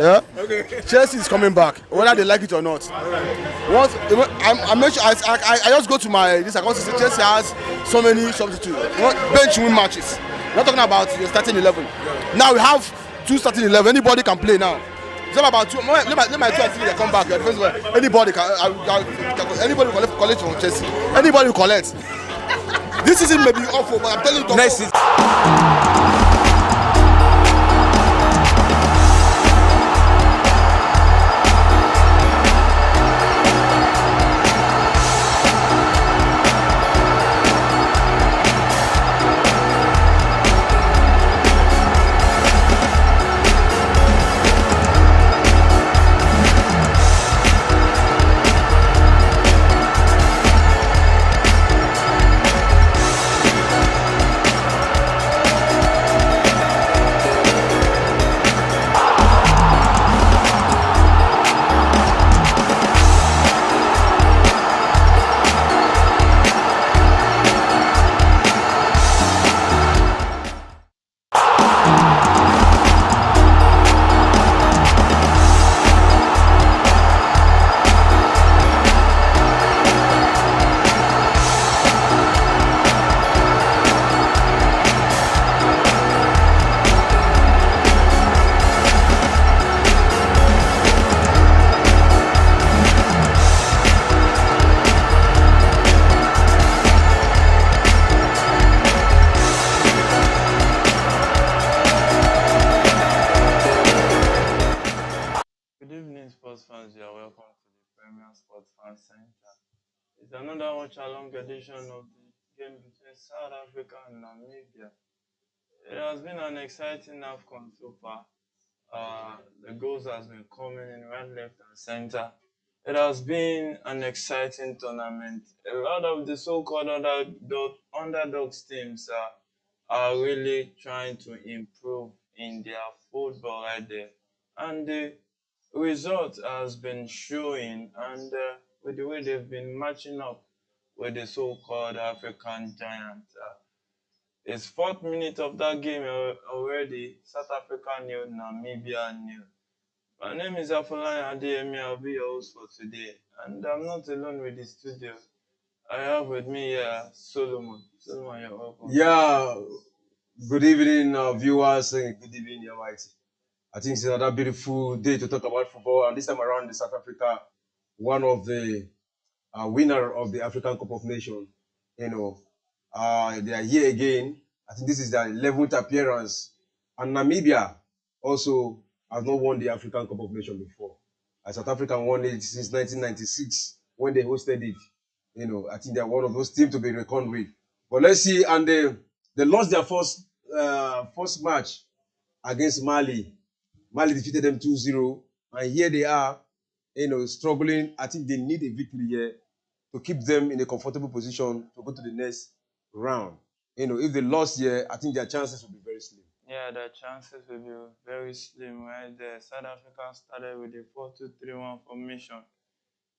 Yeah. Okay. Chelsea is coming back, whether they like it or not. Once I make sure I just go to my this account to see Chelsea has so many substitutes. Bench win matches. We're not talking about the starting 11. Now we have two starting 11. Anybody can play now. It's not about two. Let my 2 and 3 they come back. Anybody can. Anybody will collect from Chelsea. Anybody will collect. This season may be awful, but I'm telling you. Next season. Sports fans, you are welcome to the Premier Sports Fan Center. It's another watch-along edition of the game between South Africa and Namibia. It has been an exciting AFCON so far. The goals has been coming in right, left, and center. It has been an exciting tournament. A lot of the so-called underdogs teams are really trying to improve in their football right there. And the result has been showing, and with the way they've been matching up with the so-called African giants. It's 4th minute of that game already. South Africa nil, Namibia nil. My name is Afcon Adeyemi. I'll be your host for today, and I'm not alone with the studio. I have with me here Solomon. Solomon, you're welcome. Yeah. Good evening, viewers, and good evening, your mighty. I think it's another beautiful day to talk about football, and this time around, the South Africa, one of the winner of the African Cup of Nations. They are here again. I think this is their 11th appearance, and Namibia also has not won the African Cup of Nations before. South Africa won it since 1996 when they hosted it. I think they're one of those teams to be reckoned with. But let's see, and they lost their first match against Mali. Mali defeated them 2-0, and here they are, struggling. I think they need a victory here to keep them in a comfortable position to go to the next round. If they lost here, I think their chances will be very slim. Yeah, the chances will be very slim right there. South Africa started with a 4-2-3-1 formation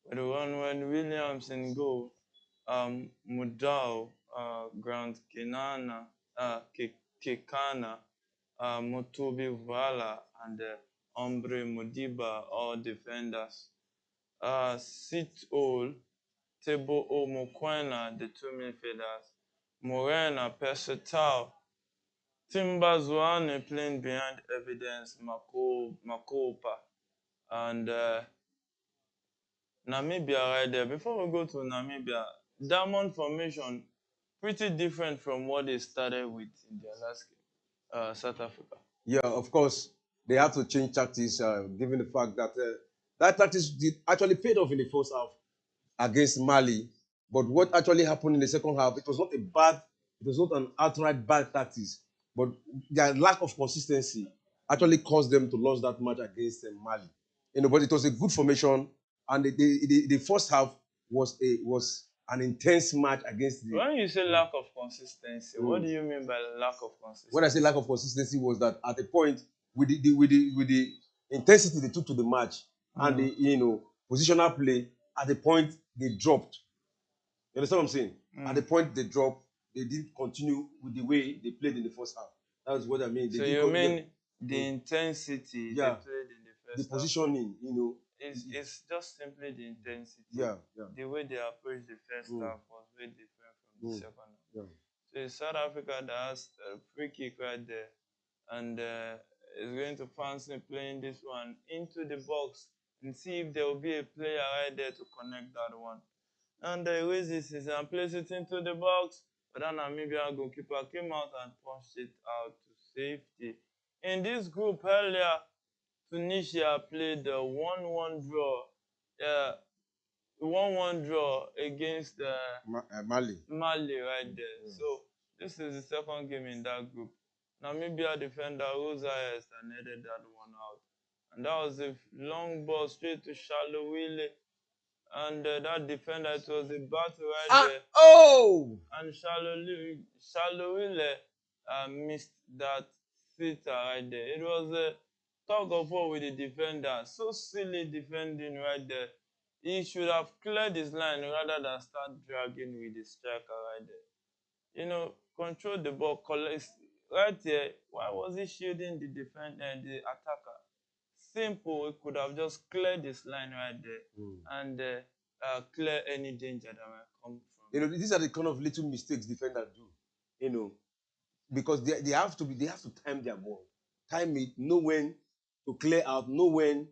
with Ronwen Williams in goal, Mudau, Grant Kekana, Motobi Vala, and Ombre Modiba, all defenders. Sit-Ol, Tebo O Mokwena, the 2 midfielders, Morena, Persetau, Timba Zwane playing behind Evidence, Makopa, and Namibia right there. Before we go to Namibia, Diamond formation, pretty different from what they started with in their last game, South Africa. Yeah, of course, they have to change tactics, given the fact that that tactics did actually paid off in the first half against Mali. But what actually happened in the second half, it was not an outright bad tactics, but their lack of consistency actually caused them to lose that match against Mali. But it was a good formation, and the first half was an intense match against the. When you say lack of consistency, what do you mean by lack of consistency? When I say lack of consistency, was that at a point with the intensity they took to the match and the positional play, at the point they dropped. You understand what I'm saying? At the point they dropped, they didn't continue with the way they played in the first half. That's what I mean. So you mean the intensity they played in the first half. positioning, you know. It's just simply the intensity. Yeah. The way they approached the first half was very different from the second half. Yeah. So it's South Africa that has a free kick right there, and is going to fancy playing this one into the box and see if there will be a player right there to connect that one. And he raises it and places it into the box, but then Namibia goalkeeper came out and punched it out to safety. In this group earlier, Tunisia played a 1-1 draw. 1-1 draw against Mali. Mali right there. So this is the second game in that group. Namibia defender Rosa Est and headed that one out. And that was a long ball straight to Shalowile. And that defender, it was a battle right there. Oh! And Shalowile missed that sitter right there. It was a tug of war with the defender. So silly defending right there. He should have cleared his line rather than start dragging with the striker right there. You know, control the ball, collect right there. Why was he shielding the the attacker? Simple. He could have just cleared his line right there and clear any danger that might come from. You know, these are the kind of little mistakes defenders do. You know, because they have to time their ball, time it, know when to clear out, know when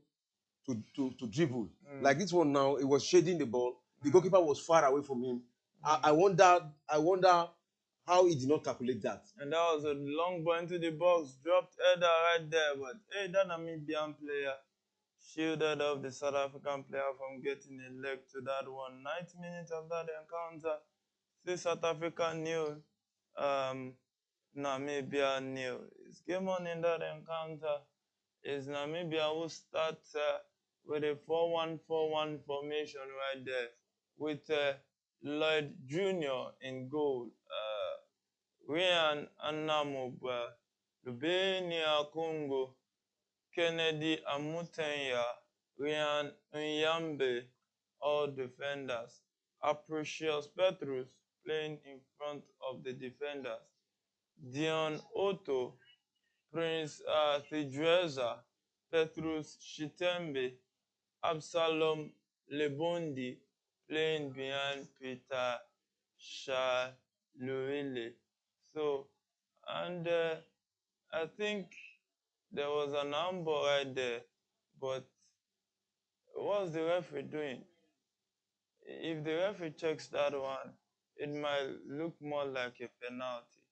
to dribble. Like this one now, it was shading the ball. The goalkeeper was far away from him. I wonder how he did not calculate that. And that was a long ball into the box, dropped header right there. But hey, that Namibian player shielded off the South African player from getting a leg to that one. 90 minutes after the encounter, still South Africa nil, Namibia nil. It's game on in that encounter. It's Namibia who starts with a 4-1-4-1 formation right there with Lloyd Jr. in goal. Ryan Anamobwa, Lubenia Congo, Kennedy Amutenya, Ryan Nyambe, all defenders. Aprecious Petrus playing in front of the defenders. Dion Otto, Prince Thidreza, Petrus Shitembe, Absalom Lebondi playing behind Peter Shaluile. So, and I think there was an handball right there, but what's the referee doing? If the referee checks that one, it might look more like a penalty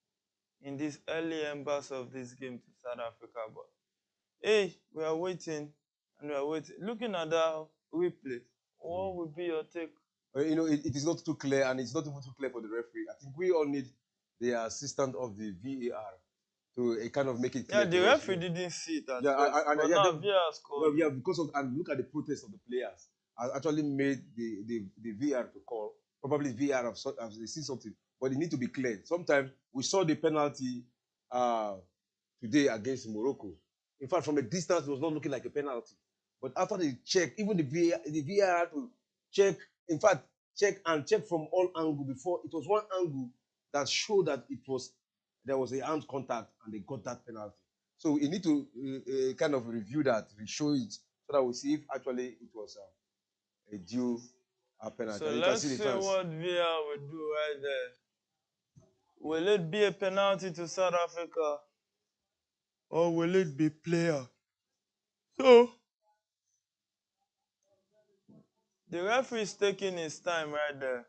in this early embers of this game to South Africa. But hey, we are waiting and we are waiting. Looking at that replay, what would be your take? You know, it is not too clear, and it's not even too clear for the referee. I think we all need the assistant of the VAR to kind of make it clear. Yeah, the referee didn't see it at first. But now VAR scored. Yeah, because of, and look at the protest of the players. I actually made the VAR to call. Probably VAR have seen something, but it need to be cleared. Sometimes we saw the penalty today against Morocco. In fact, from a distance, it was not looking like a penalty. But after the check, even the VAR had to check. In fact, check from all angles before it was one angle that showed that there was a hand contact and they got that penalty. So you need to kind of review that, show it, so that we see if actually it was a due penalty. So let's see what VAR will do right there. Will it be a penalty to South Africa, or will it be player? So the referee is taking his time right there.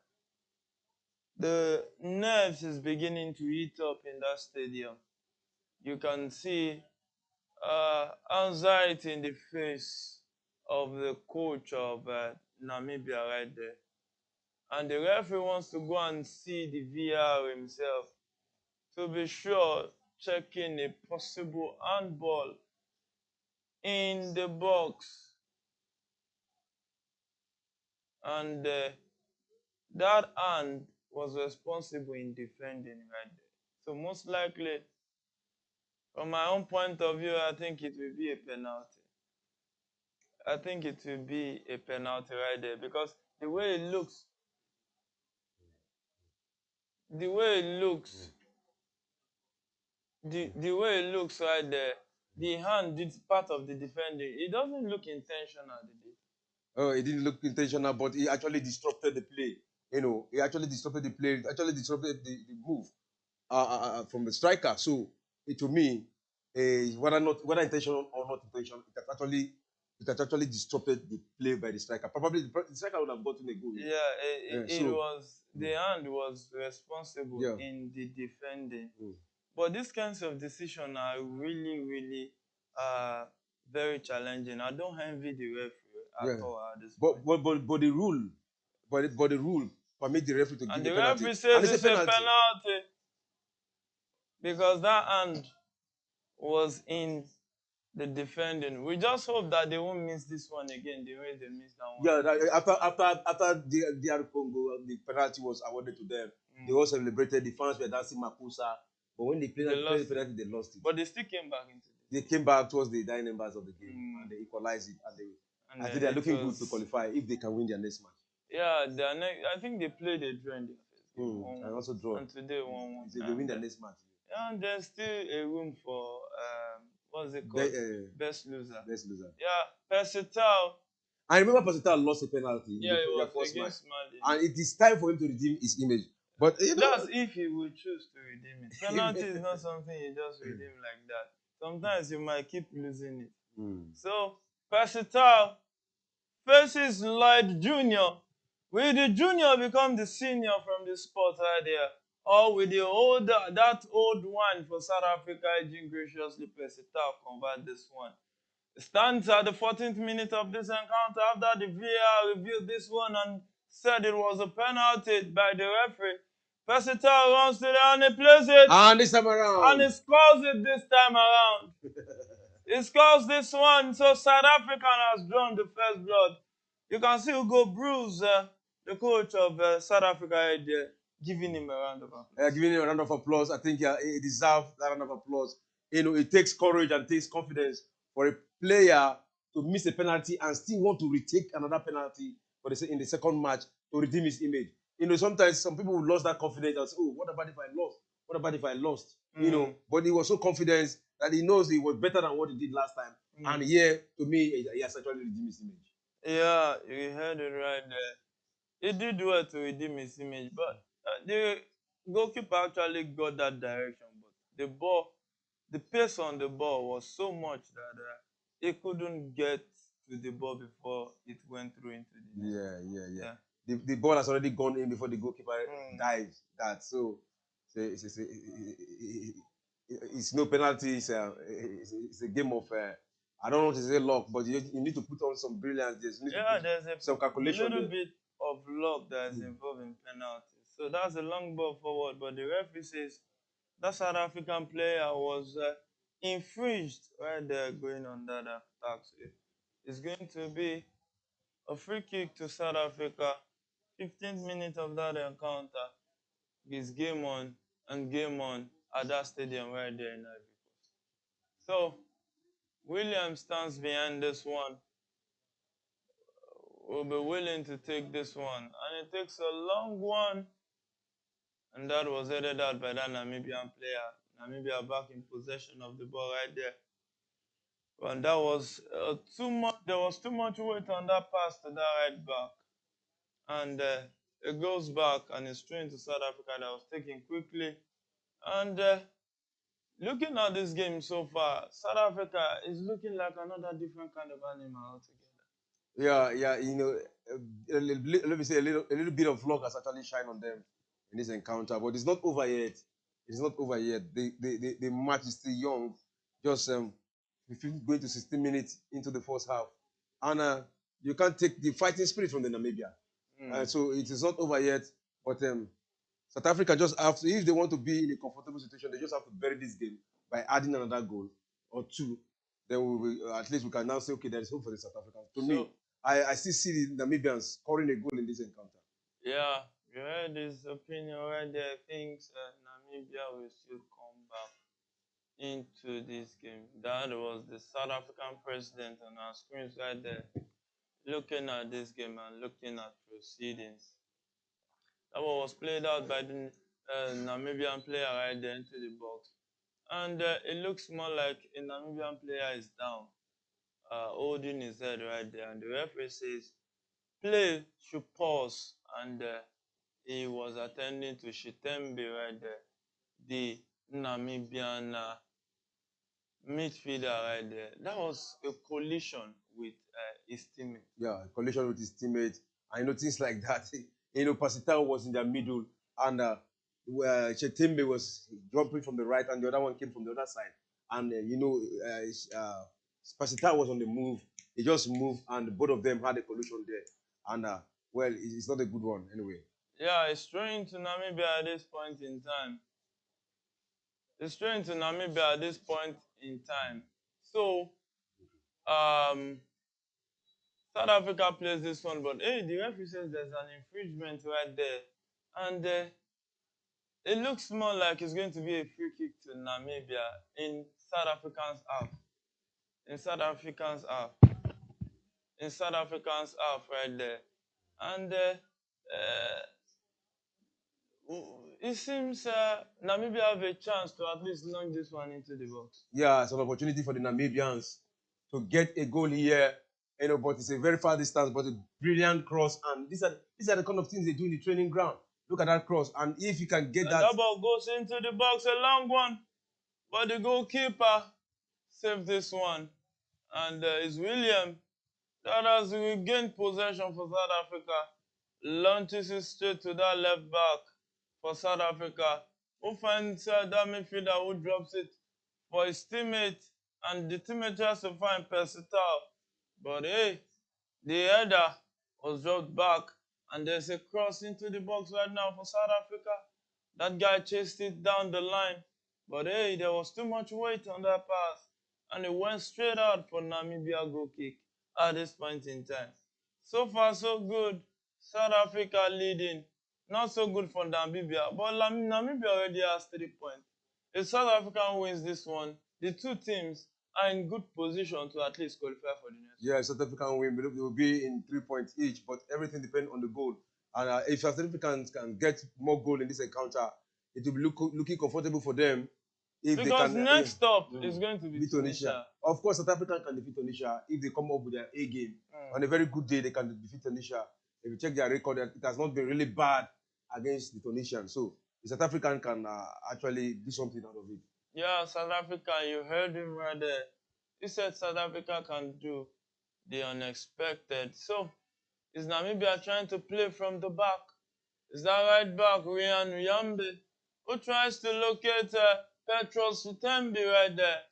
The nerves is beginning to heat up in that stadium. You can see anxiety in the face of the coach of Namibia right there. And the referee wants to go and see the VAR himself to be sure, checking a possible handball in the box. And that hand was responsible in defending right there. So most likely, from my own point of view, I think it will be a penalty. I think it will be a penalty right there because the way it looks, the way it looks right there, the hand did part of the defending. It doesn't look intentional, did it? Oh, it didn't look intentional, but he actually disrupted the play. He actually disrupted the play. It actually disrupted the move from the striker. So to me, whether intentional or not intentional, it has actually disrupted the play by the striker. Probably the striker would have gotten a goal. Yeah, it was the hand was responsible in the defending. But these kinds of decisions are really, really very challenging. I don't envy the referee at all at this point. But the rule, the rule permit the referee to give a penalty. And the referee says it's a penalty because that hand was in the defending. We just hope that they won't miss this one again the way they missed that one. Yeah, after the DR Congo, the penalty was awarded to them. They all celebrated. The fans were dancing Makusa. But when they played the penalty, they lost it. But they still came back into it. They came back towards the dying members of the game and they equalized it. And I think they're looking good to qualify if they can win their next match. Yeah, I think they played a draw in their first game. And also draw. And today 1-1. They win their next match. And there's still a room for what's it called? Best loser. Best loser. Yeah, Persital. I remember Persital lost a penalty. Yeah, it was against Mali. And it is time for him to redeem his image. But that's if he will choose to redeem it. Penalty is not something you just redeem like that. Sometimes you might keep losing it. So Persital faces Lloyd Jr. Will the junior become the senior from the spot right there? Or will that old one for South Africa, Jean graciously Persital convert this one? It stands at the 14th minute of this encounter after the VAR reviewed this one and said it was a penalty by the referee. Persital runs to there and he plays it. And this time around. And he scores it this time around. He scores this one. So South Africa has drawn the first blood. You can see Hugo Bruce, the coach of South Africa, giving him a round of applause. Giving him a round of applause. I think he deserves that round of applause. It takes courage and takes confidence for a player to miss a penalty and still want to retake another penalty in the second match to redeem his image. Sometimes some people will lose that confidence and say, oh, what about if I lost? What about if I lost? But he was so confident that he knows he was better than what he did last time. And here, to me, he has actually redeemed his image. Yeah, you heard it right there. He did well to redeem his image, but the goalkeeper actually got that direction. But the pace on the ball was so much that he couldn't get to the ball before it went through into the net. Yeah. The ball has already gone in before the goalkeeper dives. It's no penalty. It's a game of I don't want to say luck, but you need to put on some brilliance. There's some calculation. A little bit of luck that is involved in penalties. So that's a long ball forward, but the referee says that South African player was infringed right there going on that attack. So it's going to be a free kick to South Africa. 15th minute of that encounter is game on and game on at that stadium right there in Ivory Coast. So William stands behind this one. Will be willing to take this one. And it takes a long one. And that was headed out by that Namibian player. Namibia back in possession of the ball right there. And that was too much. There was too much weight on that pass to that right back. And it goes back and it's thrown to South Africa that was taken quickly. And looking at this game so far, South Africa is looking like another different kind of animal altogether. Yeah. Let me say a little bit of luck has actually shined on them in this encounter, but it's not over yet. It's not over yet. The match is still young. Just going to 16 minutes into the first half, and you can't take the fighting spirit from the Namibia. So it is not over yet. But South Africa just have to, if they want to be in a comfortable situation, they just have to bury this game by adding another goal or two. Then at least we can now say, okay, there is hope for the South Africans. To me, I still see the Namibians scoring a goal in this encounter. Yeah, you heard his opinion right there. Thinks Namibia will still come back into this game. That was the South African president on our screens right there, looking at this game and looking at proceedings. That one was played out by the Namibian player right there into the box. and it looks more like a Namibian player is down, holding his head right there, and the referee says play should pause, and he was attending to Shitembe right there, the Namibian midfielder right there. That was a collision with his teammate. Yeah, collision with his teammate. I know things like that. Pasitao was in the middle, and Chetembe was jumping from the right, and the other one came from the other side. And Pasitao was on the move. He just moved, and both of them had a collision there. And well, it's not a good one anyway. Yeah, it's throwing to Namibia at this point in time. It's throwing to Namibia at this point in time. So, South Africa plays this one, but hey, the referee says there's an infringement right there. And it looks more like it's going to be a free kick to Namibia in South Africa's half. In South Africa's half. In South Africa's half right there. And it seems Namibia have a chance to at least launch this one into the box. Yeah, it's an opportunity for the Namibians to get a goal here. But it's a very far distance, but a brilliant cross. And these are the kind of things they do in the training ground. Look at that cross. And if you can get that ball goes into the box, a long one. But the goalkeeper saved this one. And it's William that has regained possession for South Africa. Launches it straight to that left back for South Africa. Who finds that midfielder who drops it for his teammate. And the teammate has to find Persitao. But hey, the header was dropped back. And there's a cross into the box right now for South Africa. That guy chased it down the line. But hey, there was too much weight on that pass. And it went straight out for Namibia goal kick at this point in time. So far, so good. South Africa leading. Not so good for Namibia. But Namibia already has 3 points. If South Africa wins this one, the two teams are in good position to at least qualify for the next. Yeah, South Africa win. They will be in 3 points each, but everything depends on the goal. And if South Africans can get more goal in this encounter, it will be looking comfortable for them. If because next up is going to be Tunisia. Of course, South Africa can defeat Tunisia if they come up with their A game. On a very good day, they can defeat Tunisia. If you check their record, it has not been really bad against the Tunisians. So the South African can actually do something out of it. Yeah, South Africa, you heard him right there. He said South Africa can do the unexpected. So, is Namibia trying to play from the back? Is that right back, Rian Yambe, who tries to locate Petros Sutembi right there?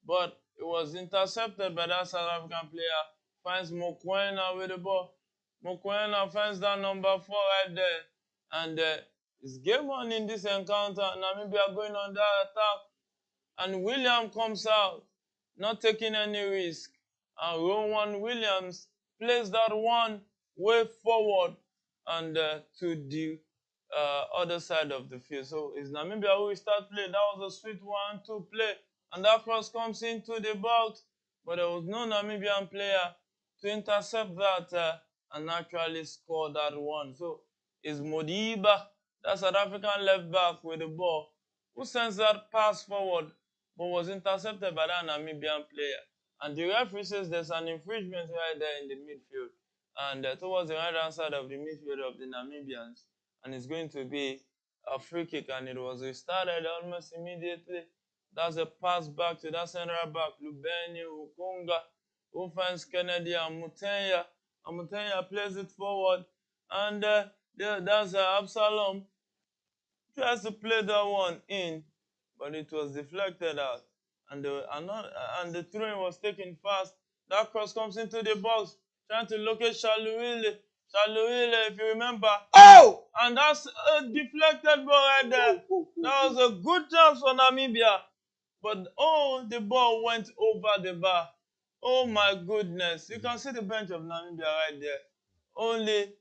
But it was intercepted by that South African player. Finds Mokoena with the ball. Mokoena finds that number 4 right there. And it's game on in this encounter. Namibia going on that attack. And William comes out, not taking any risk. And Rowan Williams plays that one way forward and to the other side of the field. So it's Namibia who will start play. That was a sweet 1-2 play. And that cross comes into the box. But there was no Namibian player to intercept that and actually score that one. So it's Modiba, that South African left back with the ball, who sends that pass forward, but was intercepted by that Namibian player. And the referee says there's an infringement right there in the midfield. And towards the right-hand side of the midfield of the Namibians. And it's going to be a free kick. And it was restarted almost immediately. That's a pass back to that central back, Lubeni Ukunga, who finds Kennedy and Mutenya. And Mutenya plays it forward. And that's Absalom. Tries to play that one in, but it was deflected out. And the throw-in was taken fast. That cross comes into the box, trying to locate Shaluile. Shaluile, if you remember. Oh! And that's a deflected ball right there. That was a good chance for Namibia. But, oh, the ball went over the bar. Oh, my goodness. You can see the bench of Namibia right there. Only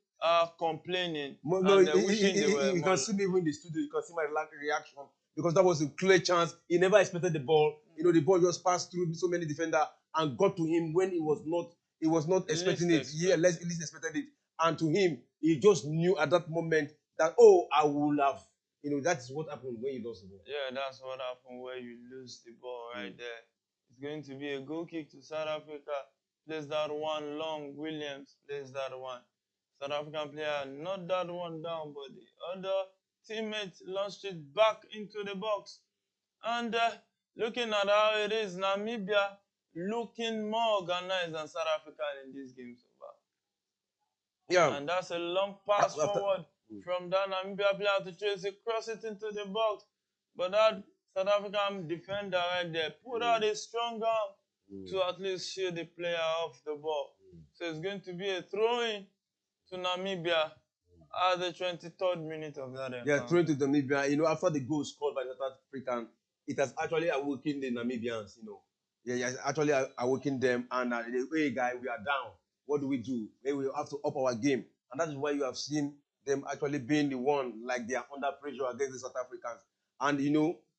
complaining. No, you can see me in the studio. You can see my reaction because that was a clear chance. He never expected the ball. The ball just passed through so many defenders and got to him when he was not expecting it. Yeah, least expected it. And to him, he just knew at that moment that, oh, I will have that is what happened when you lost the ball. Yeah, that's what happened where you lose the ball right there. It's going to be a goal kick to South Africa. Plays that one long. Williams plays that one. South African player not that one down, but the other teammate launched it back into the box. And looking at how it is, Namibia looking more organized than South Africa in this game so far. Yeah. And that's a long pass forward from that Namibia player to Tracy, cross it into the box. But that South African defender right there put out a strong arm to at least shield the player off the ball. So it's going to be a throw-in to Namibia at the 23rd minute of that encounter. Yeah, thrown to Namibia. After the goal scored by the South African, it has actually awakened the Namibians. Yeah, it's actually awakened them. And hey, guy, we are down. What do? Maybe we have to up our game. And that is why you have seen them actually being the one, like they are under pressure against the South Africans. And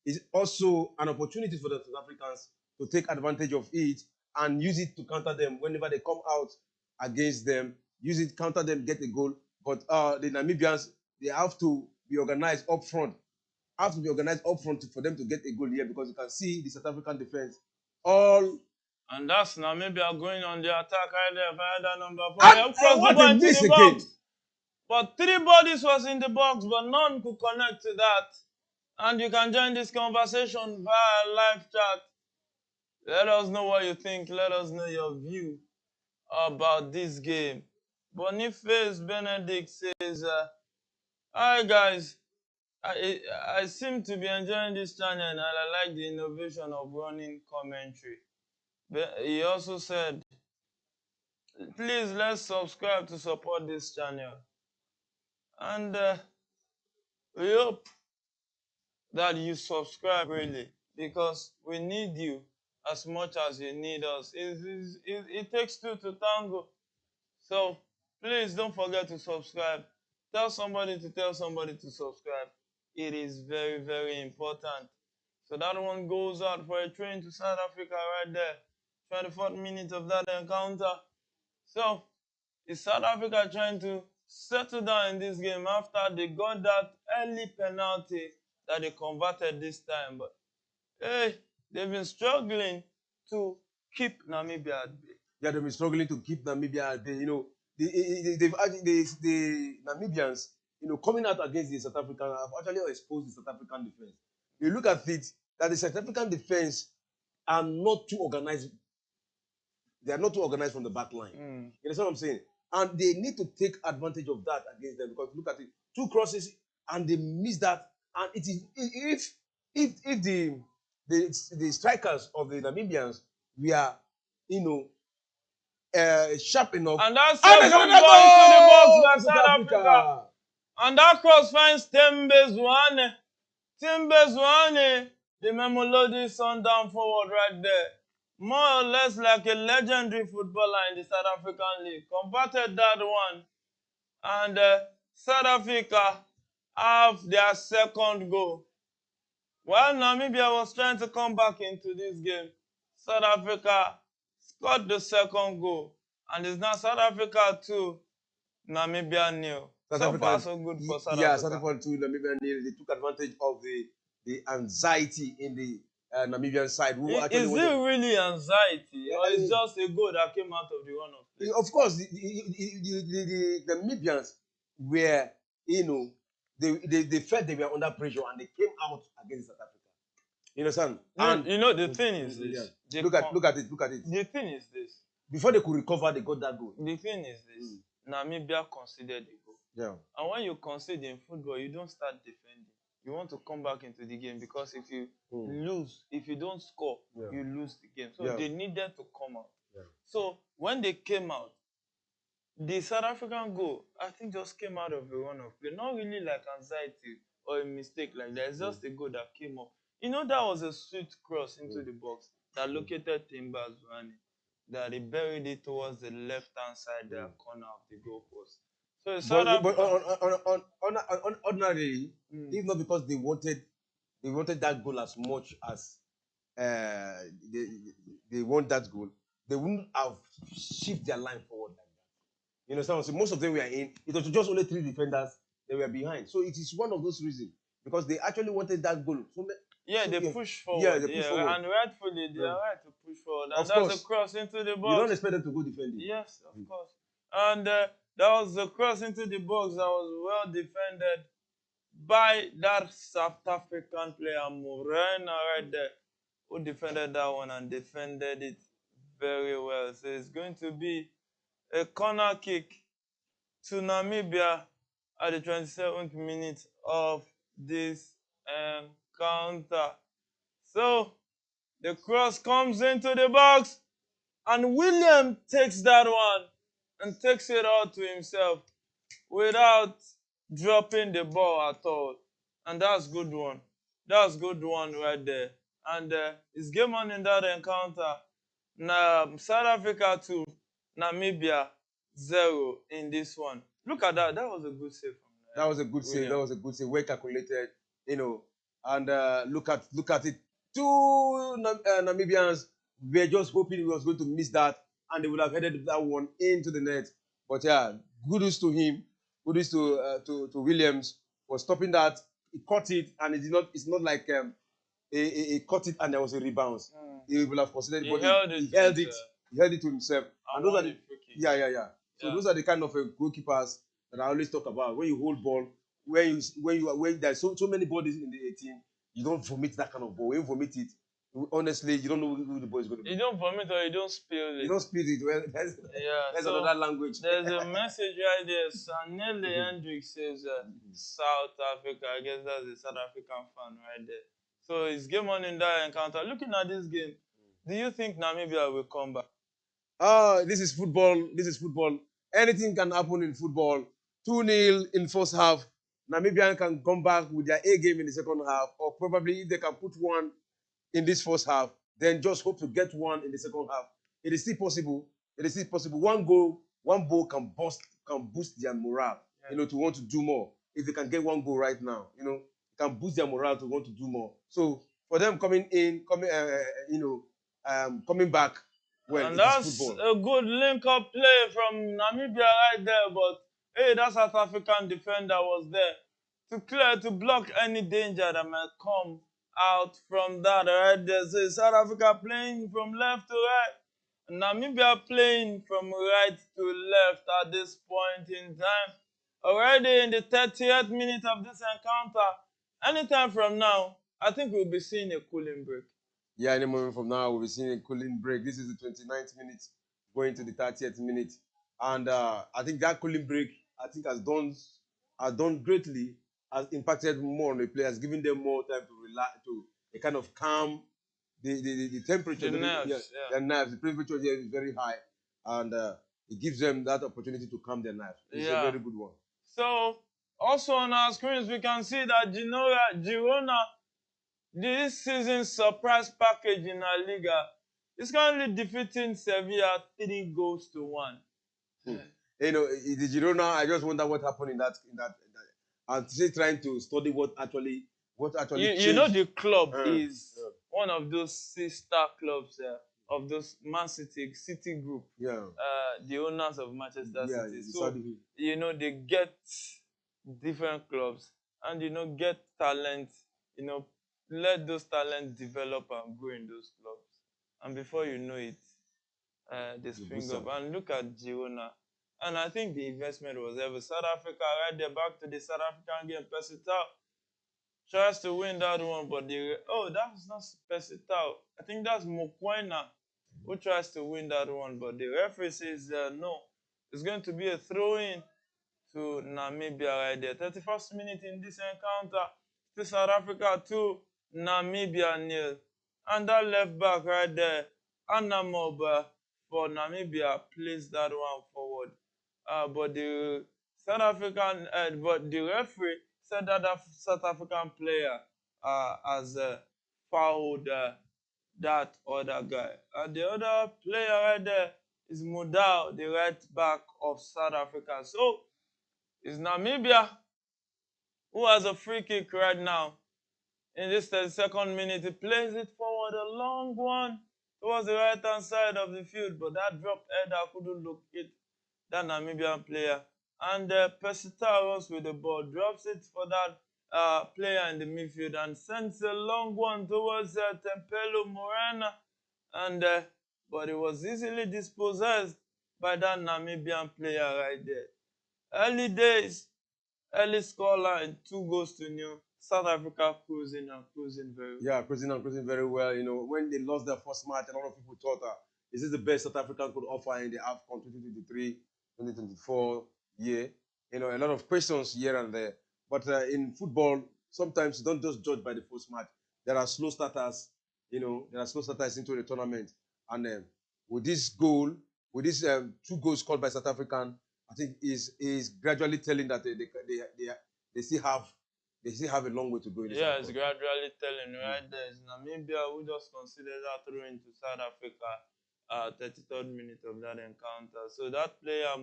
it's also an opportunity for the South Africans to take advantage of it and use it to counter them whenever they come out against them. Use it, counter them, get a goal. But the Namibians, they have to be organized up front. For them to get a goal here, because you can see the South African defense and that's Namibia going on the attack right there via that number 4. And what they miss again. Box. But 3 bodies was in the box, but none could connect to that. And you can join this conversation via live chat. Let us know what you think. Let us know your view about this game. Boniface Benedict says, hi guys, I seem to be enjoying this channel and I like the innovation of running commentary. But he also said, please let's subscribe to support this channel. And we hope that you subscribe really, because we need you as much as you need us. It takes 2 to tango. So please don't forget to subscribe. Tell somebody to tell somebody to subscribe. It is very, very important. So that one goes out for a train to South Africa right there. 24th minute of that encounter. So is South Africa trying to settle down in this game after they got that early penalty that they converted this time? But hey, they've been struggling to keep Namibia at bay. Yeah, they've been struggling to keep Namibia at bay. The Namibians, coming out against the South African, have actually exposed the South African defense. You look at it, that the South African defense are not too organized. They are not too organized from the back line. You understand what I'm saying? And they need to take advantage of that against them, because look at it, 2 crosses and they miss that. And it is if the strikers of the Namibians were sharp enough. And that's going to the box by South Africa. And that cross finds Tembe Zwane. Tembe Zwane, the Memolodi Sundown forward right there. More or less like a legendary footballer in the South African League. Converted that one. And South Africa have their second goal. While Namibia was trying to come back into this game, South Africa scored the second goal. And it's now South Africa 2, Namibia 0. So far, so good for South Africa. Yeah, South Africa 2, Namibia 0. They took advantage of the anxiety in the Namibian side. Is it really anxiety, or it's just a goal that came out of the run-off play? Of course, the Namibians were, they felt they were under pressure and they came out against South Africa. You understand? And the thing is this. Yeah. Look at it. The thing is this. Before they could recover, they got that goal. The thing is this. Namibia conceded the goal. Yeah. And when you concede in football, you don't start defending. You want to come back into the game, because if you lose, if you don't score, you lose the game. So they needed to come out. Yeah. So when they came out, the South African goal, I think, just came out of a run-off play. Not really like anxiety or a mistake like that. It's just a goal that came up. That was a sweet cross into the box that located Temba Zwane, that he buried it towards the left-hand side, the corner of the goalpost. So on ordinarily, if not because they wanted that goal as much as they want that goal, they wouldn't have shifted their line forward like that. You understand? So most of them were in. It was just only 3 defenders they were behind. So it is one of those reasons. because they actually wanted that goal. Yeah, so they yeah, push forward. yeah, they push Yeah, forward. and rightfully they Yeah. are right to push forward. And Of that's course, a cross into the you box. don't expect them to go defending. Yes, of course. And that was the cross into the box that was well defended by that South African player Morena right there, who defended that one and defended it very well. So it's going to be a corner kick to Namibia at the 27th minute of this encounter. So the cross comes into the box, and William takes that one and takes it all to himself without dropping the ball at all. And that's good one. That's good one right there. And it's game on in that encounter. South Africa 2, Namibia 0 in this one. Look at that. That was a good save from That was a good save. William. That was a good save. Well calculated, And look at it. Two Namibians were just hoping he was going to miss that, and they would have headed that one into the net. But yeah, kudos to him. Kudos to Williams for stopping that. He caught it, and it did not. It's not like he caught it and there was a rebound. He will have considered, He but held he it held to it. He held it to himself. And those are won the the free kick. yeah. So Yeah. those are the kind of goalkeepers that I always talk about. When you hold ball, when there's so many bodies in the 18, you don't vomit that kind of ball. When you vomit it, honestly, you don't know who the ball is going to be. You don't vomit or you don't spill it. You don't spill it. Well, that's so another language. There's a message right there. Sanele Hendricks says South Africa. I guess that's a South African fan right there. So it's game on in that encounter. Looking at this game, do you think Namibia will come back? This is football. This is football. Anything can happen in football. 2-0 in first half. Namibia can come back with their A game in the second half, or probably if they can put one in this first half, then just hope to get one in the second half. It is still possible. It is still possible. One goal, one ball can boost their morale, to want to do more. If they can get one goal right now, it can boost their morale to want to do more. So for them coming back, well, And it that's is football. a good link-up play from Namibia right there. But hey, that South African defender was there to block any danger that might come out from that right there. So South Africa playing from left to right, Namibia playing from right to left at this point in time. Already in the 30th minute of this encounter, anytime from now, I think we'll be seeing a cooling break. Yeah, any moment from now, we'll be seeing a cooling break. This is the 29th minute, going to the 30th minute. And I think that cooling break, has done greatly, has impacted more on the players, giving them more time to relax, to a kind of calm the temperature. The nerves, their nerves. The temperature here is very high, and it gives them that opportunity to calm their nerves. It's a very good one. So, also on our screens, we can see that Girona, this season's surprise package in La Liga, is currently defeating Sevilla 3-1. The Girona, I just wonder what happened in that. I'm still trying to study what actually changed. The club is one of those sister clubs of those Man City group. Yeah. The owners of Manchester City. So, Saudi. they get different clubs and, get talent, let those talents develop and grow in those clubs. And before you know it, they spring up. And look at Girona. And I think the investment was ever. South Africa, right there, back to the South African game. Pesitao tries to win that one, but that's not Pesitao. I think that's Mokoena who tries to win that one, but the referee says no. It's going to be a throw-in to Namibia right there. 31st minute in this encounter, to South Africa 2, Namibia 0. And that left back right there, Anamoba for Namibia, plays that one forward. But the but the referee said that the South African player has fouled that other guy. And the other player right there is Mudau, the right back of South Africa. So it's Namibia who has a free kick right now. In this 32nd minute, he plays it forward, a long one towards the right-hand side of the field, but that dropped header couldn't locate that Namibian player. And Pesita runs with the ball, drops it for that player in the midfield and sends a long one towards Tempelo Morena, and but it was easily dispossessed by that Namibian player right there. Early days, early scoreline, 2-0. South Africa cruising and cruising very well. Yeah, cruising very well. You know, when they lost their first match, a lot of people thought, is this the best South Africa could offer in the AFCon 2023, 2024 year? You know, a lot of questions here and there. But in football, sometimes you don't just judge by the first match. There are slow starters, you know, there are slow starters into the tournament. And with this goal, with these 2 goals scored by South African, I think is gradually telling that they still have a long way to go in this. Yeah, it's gradually telling right there. It's Namibia who just considered that throw into South Africa, 33rd minute of that encounter. So that player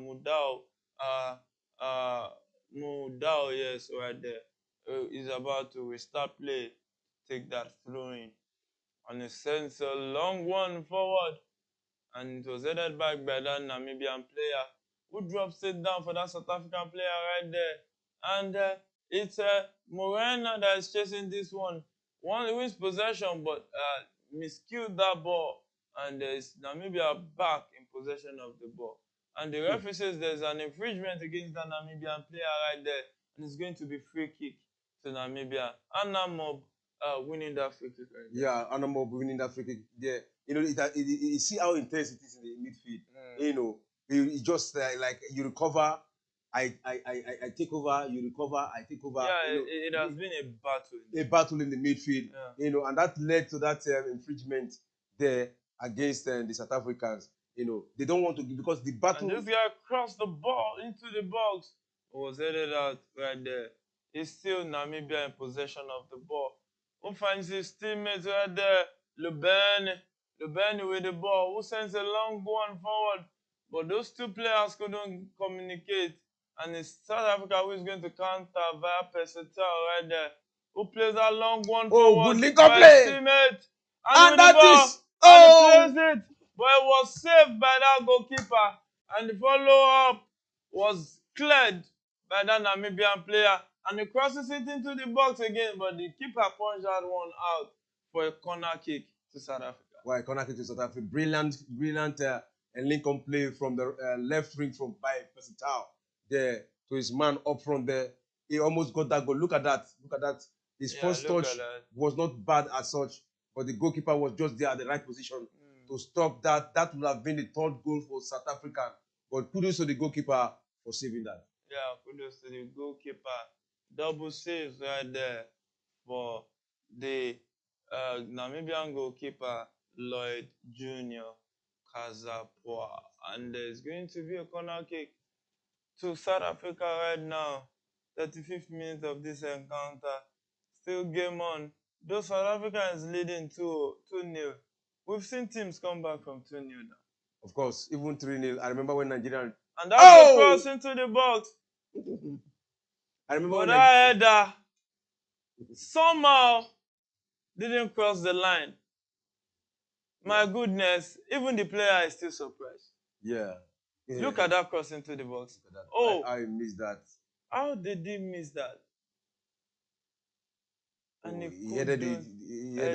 Mudau, yes, right there, is about to restart play, take that throw in, and he sends a long one forward, and it was headed back by that Namibian player who drops it down for that South African player right there. And it's Morena that is chasing this one. One wins possession, but miscued that ball, and there's Namibia back in possession of the ball. And the referee says there's an infringement against that Namibian player right there, and it's going to be free kick to Namibia. Anna Mob winning that free kick right there. Yeah, Anna Mob winning that free kick there. You know, you see how intense it is in the midfield. You know, you just like you recover, I take over, you recover, I take over. Yeah, you know, it has been a battle. A battle in the midfield. Yeah. You know, and that led to that infringement there against the South Africans. You know, they don't want to, because the battle. And this guy crossed the ball into the box. It was headed out right there. It's still Namibia in possession of the ball. Who finds his teammates right there? Lubeni with the ball. Who sends a long one forward? But those 2 players couldn't communicate. And it's South Africa who is going to counter via Pesetel right there. Who plays that long one forward? Good link up play. Teammate. And with that the ball, is. And he plays it. But it was saved by that goalkeeper. And the follow-up was cleared by that Namibian player. And he crosses it into the box again. But the keeper punched that one out for a corner kick to South Africa. Well, corner kick to South Africa. Brilliant link-on play from the left wing by Pesitao there to his man up front there. He almost got that goal. Look at that. His first touch was not bad as such, but the goalkeeper was just there at the right position to stop that. That would have been the 3rd goal for South Africa. But kudos to the goalkeeper for saving that. Yeah, kudos to the goalkeeper. Double saves right there for the Namibian goalkeeper, Lloyd Jr. Kazapua. And there's going to be a corner kick to South Africa right now. 35th minute of this encounter. Still game on. Though South Africa is leading 2-0. We've seen teams come back from 2-0 now. Of course, even 3-0. I remember when Nigeria. And that's a cross into the box. I remember when that header somehow didn't cross the line. My goodness, even the player is still surprised. Yeah. Look at that cross into the box. Oh, I missed that. How did he miss that? And he headed it.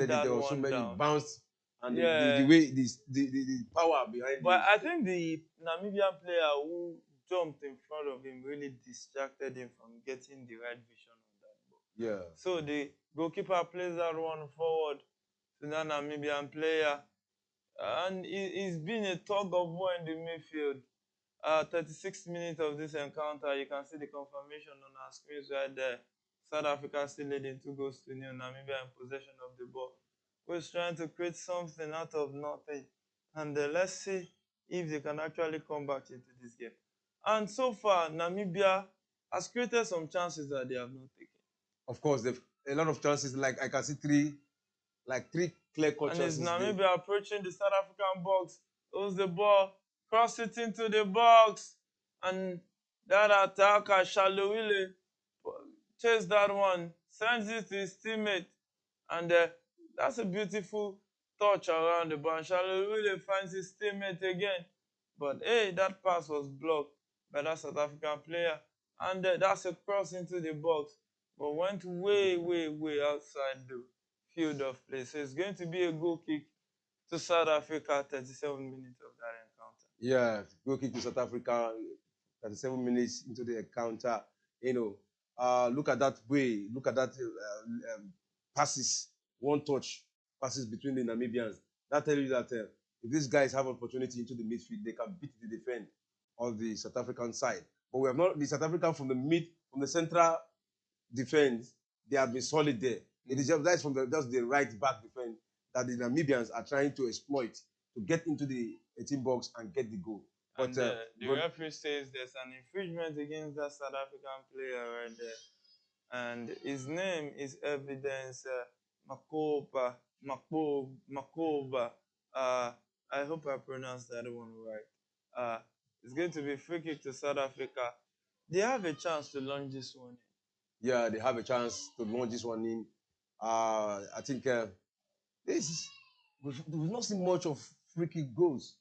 There was so many bounce, and the way the power behind it. But I think the Namibian player who jumped in front of him really distracted him from getting the right vision of that ball. Yeah. So the goalkeeper plays that one forward to that Namibian player. And it's been a tug of war in the midfield. 36 minutes of this encounter, you can see the confirmation on our screens right there. South Africa still leading 2-0. Namibia in possession of the ball. We're trying to create something out of nothing. And let's see if they can actually come back into this game. And so far, Namibia has created some chances that they have not taken. Of course, they've a lot of chances. Like I can see three clear-cut chances. And it's Namibia approaching the South African box. Holds the ball, cross it into the box, and that attacker, Shalowile, chase that one, sends it to his teammate, and that's a beautiful touch around the ball. Shalowile finds his teammate again, but hey, that pass was blocked by that South African player, and that's a cross into the box. but went way, way, way outside the field of play. So it's going to be a goal kick to South Africa, 37 minutes of that encounter. Yeah, goal kick to South Africa, 37 minutes into the encounter. Look at that way. Look at that passes, one touch passes between the Namibians. That tells you that if these guys have opportunity into the midfield, they can beat the defense of the South African side. But we have not the South African from the central defense. They have been solid there. It is just from just the right back defense that the Namibians are trying to exploit to get into the 18 box and get the goal. But And the referee says there's an infringement against that South African player right there. And his name is Evidence Makoba. I hope I pronounced that one right. It's going to be free kick to South Africa. They have a chance to launch this one in. Yeah, they have a chance to launch this one in. I think we've not seen much of free kick goals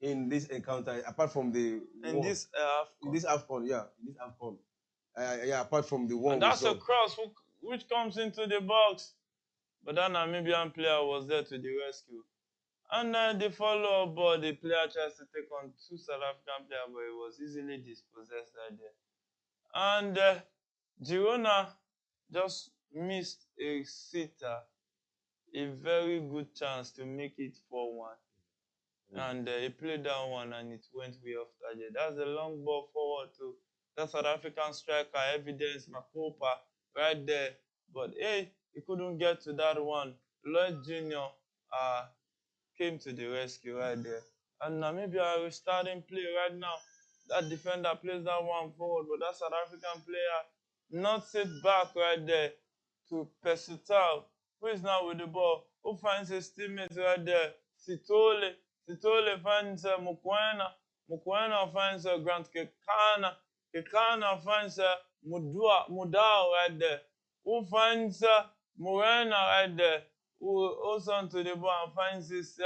in this encounter, apart from the in this AFCon. Apart from the one. And that's a cross which comes into the box, but that Namibian player was there to the rescue. And the follow-up ball, the player tries to take on two South African players, but it was easily dispossessed right there. And Girona just missed a sitter, a very good chance to make it 4-1. And he played that one and it went way off target. That's a long ball forward to the South African striker, Evidence Makopa, right there. But hey, he couldn't get to that one. Lloyd Jr. Came to the rescue right there. And Namibia is starting play right now. That defender plays that one forward, but that South African player not sit back right there to Pesutal, who is now with the ball, who finds his teammates right there. Sitole finds Mukwena finds Grant Kekana finds Mudao right there, who finds Morena right there, who holds on to the ball and finds his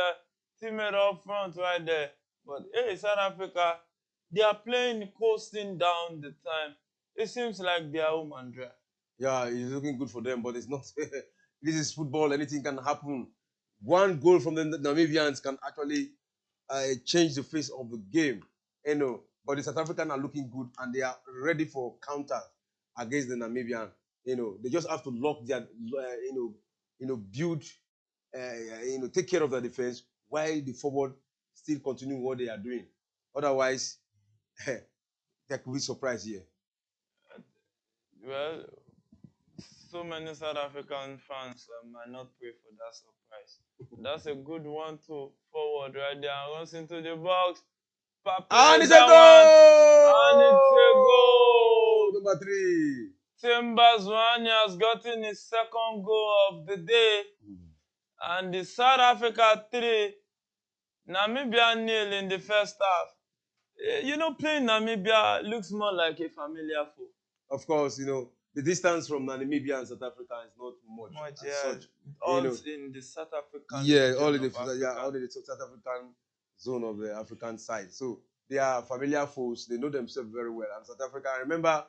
teammate up front right there. But hey, South Africa, they are playing coasting down the time. It seems like they are home and dry. Yeah, it's looking good for them, but it's not. This is football. Anything can happen. One goal from the Namibians can actually change the face of the game. But the South Africans are looking good and they are ready for counter against the Namibian. They just have to lock their, build, take care of the defense while the forward still continue what they are doing. Otherwise, there could be surprise here. Well, so many South African fans might not pray for that surprise. That's a good one to forward right there. Runs into the box. And it's a goal! And it's a goal! Number 3. Timba Zwane has gotten his second goal of the day. And the South Africa 3, Namibia 0 in the first half. Playing Namibia looks more like a familiar foe. Of course, the distance from Namibia and South Africa is not much as such. All in the South African all in the South African zone of the African side. So they are familiar foes. They know themselves very well. And South Africa, I remember,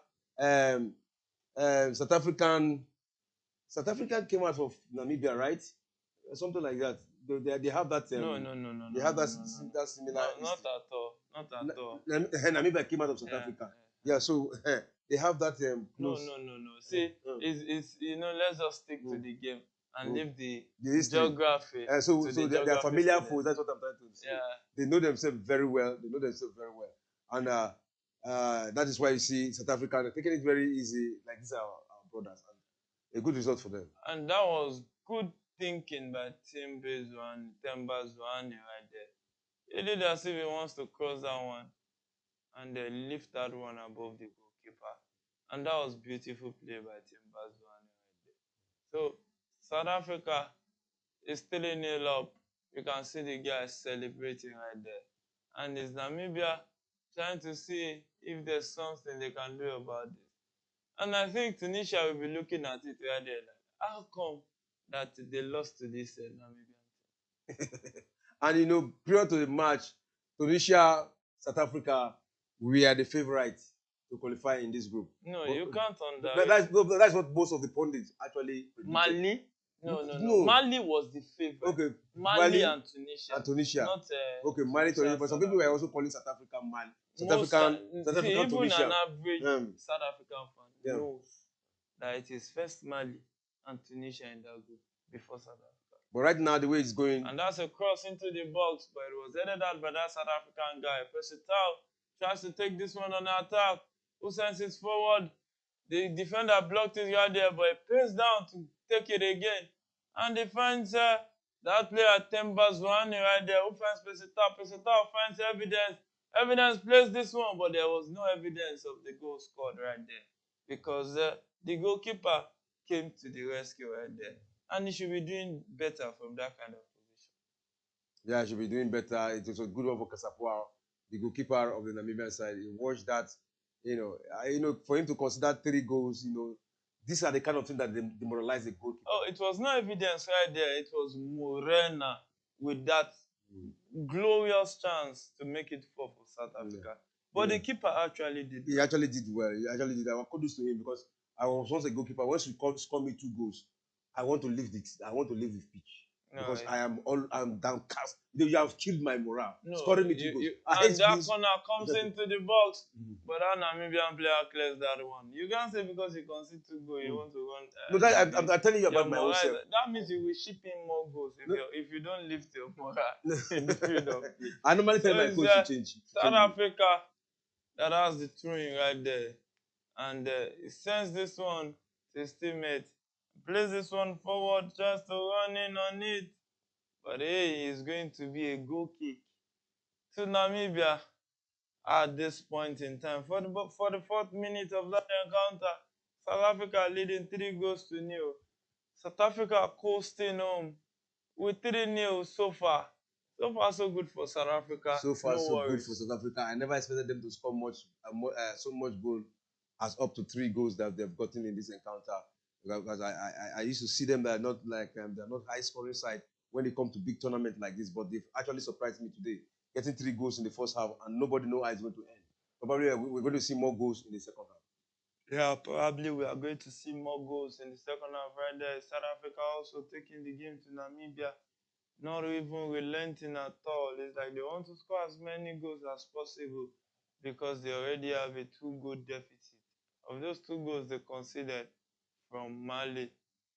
South Africa came out of Namibia, right? Something like that. They have that. No. They have that similar. Not at all. Not at all. Namibia came out of South Africa. Yeah, so they have that. Close. No. See, it's let's just stick to the game and leave the geography. So they are familiar foes. That's what I'm trying to say. Yeah. They know themselves very well. And that is why you see South Africa taking it very easy. Like these are our brothers. And a good result for them. And that was good thinking by Timba Zwane right there. He did as if he wants to cross that one and then lift that one above the goalkeeper. And that was beautiful play by Timba Zwane right there. So South Africa is 3-0 up. You can see the guys celebrating right there. And it's Namibia trying to see if there's something they can do about this. And I think Tunisia will be looking at it right there. Like, how come that they lost to this Namibian team? And prior to the match, Tunisia, South Africa, we are the favorites to qualify in this group. No, But you can't underrate. that's what most of the pundits actually predicted. Mali? No. Mali was the favorite. Okay, Mali and Tunisia. And Tunisia. Not okay, Mali, Tunisia. But some people were also calling South Africa Mali. South African even Tunisia. an average South African fan knows that it is first Mali and Tunisia in that group before South Africa. But right now, the way it's going... And that's a cross into the box, but it was headed out by that South African guy. Persitao tries to take this one on attack. Who sends it forward? The defender blocked it right there, but he pays down to take it again. And he finds that player, Temba Zwane, right there, who finds Persitao. Persitao finds evidence. Evidence plays this one, but there was no evidence of the goal scored right there. Because the goalkeeper came to the rescue right there. And he should be doing better from that kind of position. Yeah, he should be doing better. It was a good one for Kasapua, the goalkeeper of the Namibian side. He watched that, for him to consider 3 goals, these are the kind of things that demoralize the goalkeeper. Oh, it was no evidence right there. It was Morena with that glorious chance to make it 4 for South Africa. But the keeper actually did. He actually did well. He actually did. I want kudos to him because I was once a goalkeeper. Once you score me 2 goals, I want to leave the pitch. Because I'm downcast. You have killed my morale. Scoring me 2 goals. And that corner comes into the box, but that Namibian player clears that one. You can't say because he conceded 2 goals, you want to run. No, I'm telling you about my own self. That means you will ship in more goals if you don't lift your morale in the field of play. I normally tell my coach to change. South Africa, that has the throwing right there. And he sends this one to his teammate. Plays this one forward just to run in on it. But hey, it's going to be a goal kick to Namibia at this point in time. For the 4th minute of that encounter, South Africa leading 3-0. South Africa coasting home with 3-0 so far. So far, so good for South Africa. So far, so good for South Africa. I never expected them to score so much goal as up to 3 goals that they've gotten in this encounter. Because I used to see them that are not like they're not high scoring side when they come to big tournament like this, but they've actually surprised me today, getting 3 goals in the first half, and nobody knows how it's going to end. Probably we're going to see more goals in the second half. Yeah, probably we are going to see more goals in the second half right there. South Africa also taking the game to Namibia, not even relenting at all. It's like they want to score as many goals as possible because they already have a 2-goal deficit. Of those 2 goals they conceded from Mali.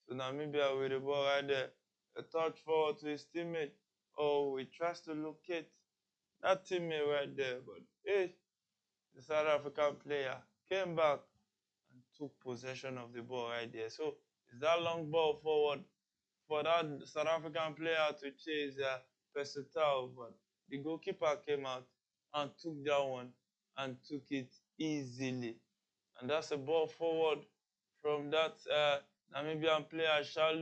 So Namibia with the ball right there. A touch forward to his teammate. Oh, he tries to locate that teammate right there. But hey, the South African player came back and took possession of the ball right there. So it's that long ball forward for that South African player to chase Persitao. But the goalkeeper came out and took that one and took it easily. And that's a ball forward from that Namibian player, Charles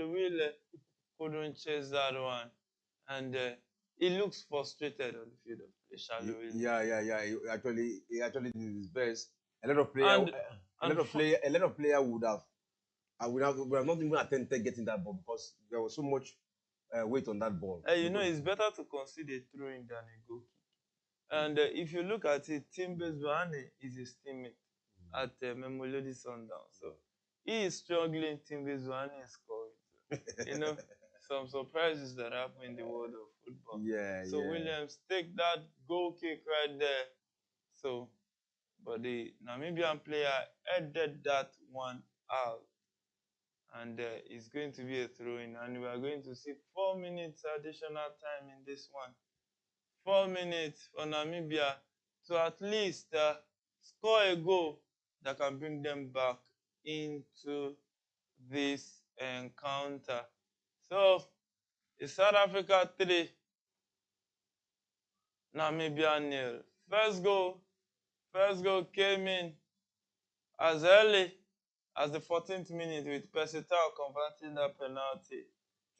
couldn't chase that one. And he looks frustrated on the field of play, Charles. Yeah. He actually did his best. A lot of player would have not even attempted getting that ball because there was so much weight on that ball. It's better to concede a throw-in than a goal kick. And if you look at it, Timbe Zwane is his teammate at Mamelodi Sundowns. So he is struggling. Timbe Zwane is scoring. Some surprises that happen in the world of football. So Williams take that goal kick right there. So, but the Namibian player headed that one out. And it's going to be a throw-in. And we are going to see 4 minutes additional time in this one. 4 minutes for Namibia to at least score a goal that can bring them back into this encounter. So, it's South Africa 3, Namibia 0. First goal came in as early as the 14th minute with Persitao converting that penalty.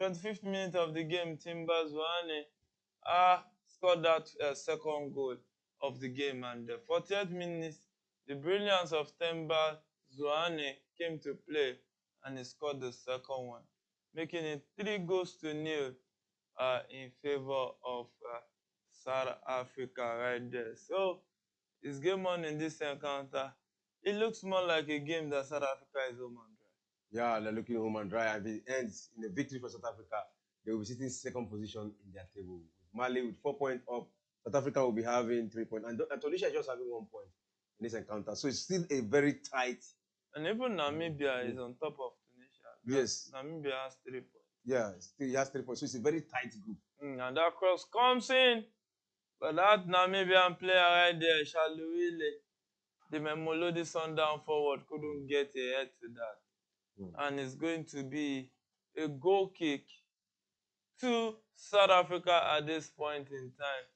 25th minute of the game, Timba Zwane scored that second goal of the game. And the 40th minute, the brilliance of Timba Zwane came to play and he scored the second one, making it 3-0 in favor of South Africa right there. So it's game on in this encounter. it looks more like a game that South Africa is home and dry. Yeah, they're looking home and dry. And if it ends in a victory for South Africa, they will be sitting second position in their table. Mali with 4 points up. South Africa will be having 3 points. And Tunisia is just having 1 point in this encounter. So it's still a very tight. And even Namibia is on top of Tunisia. Yes. Namibia has 3 points. Yeah, still he has 3 points. So it's a very tight group. And that cross comes in. But that Namibian player right there, Shaluile, the Memolodi Sundown forward, couldn't get ahead to that. And it's going to be a goal kick to South Africa at this point in time.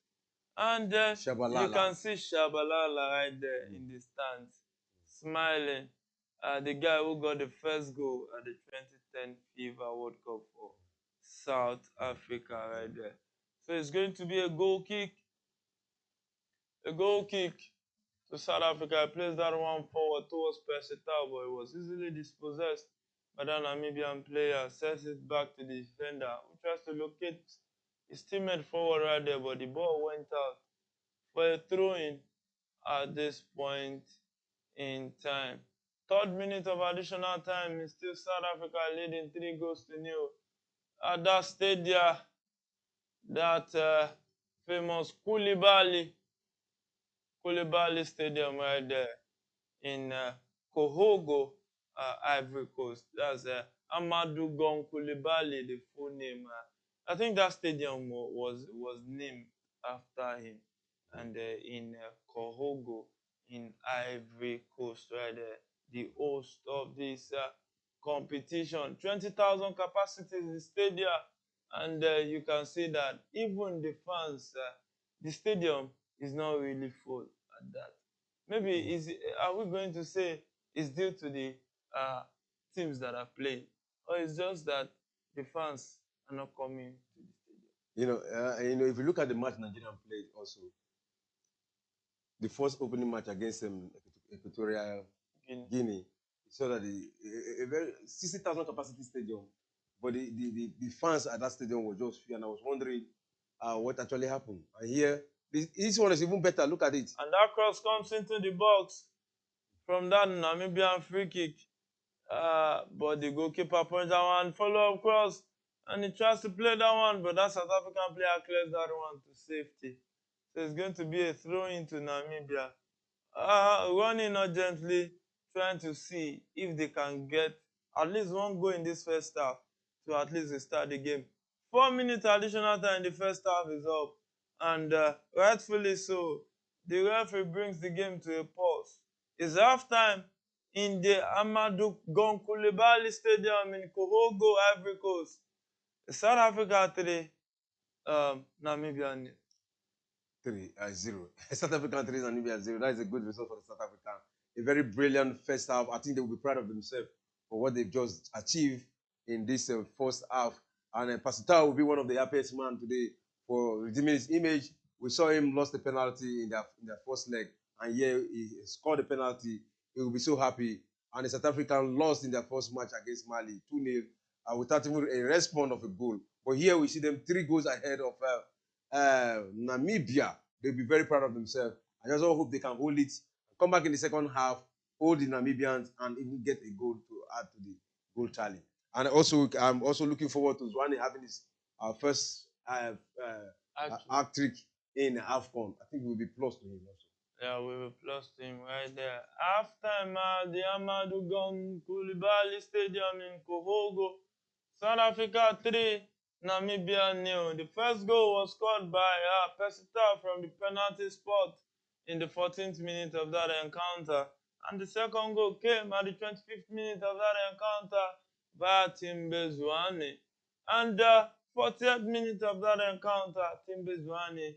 And you can see Shabalala right there in the stands, smiling. The guy who got the first goal at the 2010 FIFA World Cup for South Africa right there. So it's going to be a goal kick. A goal kick to South Africa. I placed that one forward towards Persitao, but it was easily dispossessed by that Namibian player. Sets it back to the defender, who tries to locate his teammate forward right there, but the ball went out for a throw-in at this point in time. 3rd minute of additional time is still South Africa leading 3-0 at that stadium, that famous Koulibaly Stadium right there in Kohogo, Ivory Coast. That's Amadou Gon Koulibaly, the full name. I think that stadium was named after him. And in Kohogo, in Ivory Coast, right there, the host of this competition. 20,000 capacity in the stadium. And you can see that even the fans, the stadium is not really full at that. Maybe are we going to say it's due to the teams that are playing, or it's just that the fans are not coming to the stadium? If you look at the match Nigeria played also, the first opening match against Equatorial Guinea, so that a very 60,000 capacity stadium, but the fans at that stadium were just few, and I was wondering what actually happened. And here, this one is even better. Look at it. And that cross comes into the box from that Namibian free kick. But the goalkeeper points that one, follow-up cross, and he tries to play that one, but that South African player clears that one to safety. So it's going to be a throw into Namibia. Running urgently, trying to see if they can get at least one goal in this first half to at least start the game. 4 minutes additional time in the first half is up, and rightfully so. The referee brings the game to a pause. It's halftime in the Amadou Gon Koulibaly Stadium in Kohogo, Ivory Coast. South Africa 3, Namibia 0. South Africa 3, Namibia 0. That is a good result for the South African. A very brilliant first half. I think they will be proud of themselves for what they've just achieved in this first half. And Persitao will be one of the happiest men today for redeeming his image. We saw him lost the penalty in their first leg, and here he scored the penalty. He will be so happy. And the South African lost in their first match against Mali, 2-0, without even a response of a goal. But here we see them 3 goals ahead of Namibia. They'll be very proud of themselves. I just hope they can hold it, come back in the second half, hold the Namibians, and even get a goal to add to the goal tally. And also, I'm also looking forward to Zwane having his first hat-trick in AFCON. I think we'll be plus to him also. Yeah, we will plus to him right there. Halftime at the Amadou Gon Koulibaly Stadium in Kohogo. South Africa 3, Namibia 0. The first goal was scored by Persitao from the penalty spot in the 14th minute of that encounter. And the second goal came at the 25th minute of that encounter by Timbe Zwane. And the 40th minute of that encounter, Timbe Zwane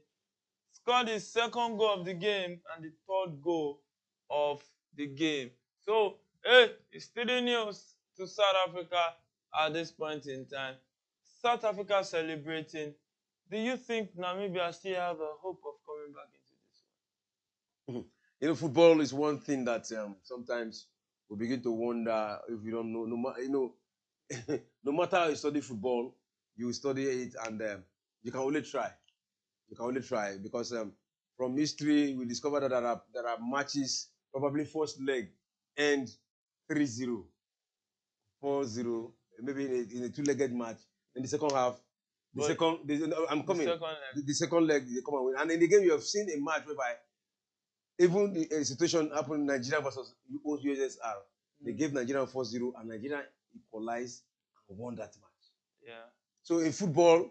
scored his second goal of the game and the 3rd goal of the game. So, it's 3-0 to South Africa at this point in time. South Africa celebrating. Do you think Namibia still have a hope of coming back into this one? Football is one thing that sometimes we begin to wonder if you don't know. No matter how you study football, you study it, and you can only try. You can only try because from history we discovered that there are matches, probably first leg end 3-0, 4-0, maybe in a two-legged match. In the second half, I'm coming. Second leg. The second leg, they come and win. And in the game, you have seen a match whereby even the situation happened in Nigeria versus USSR. They gave Nigeria 4-0, and Nigeria equalized and won that match. Yeah. So in football,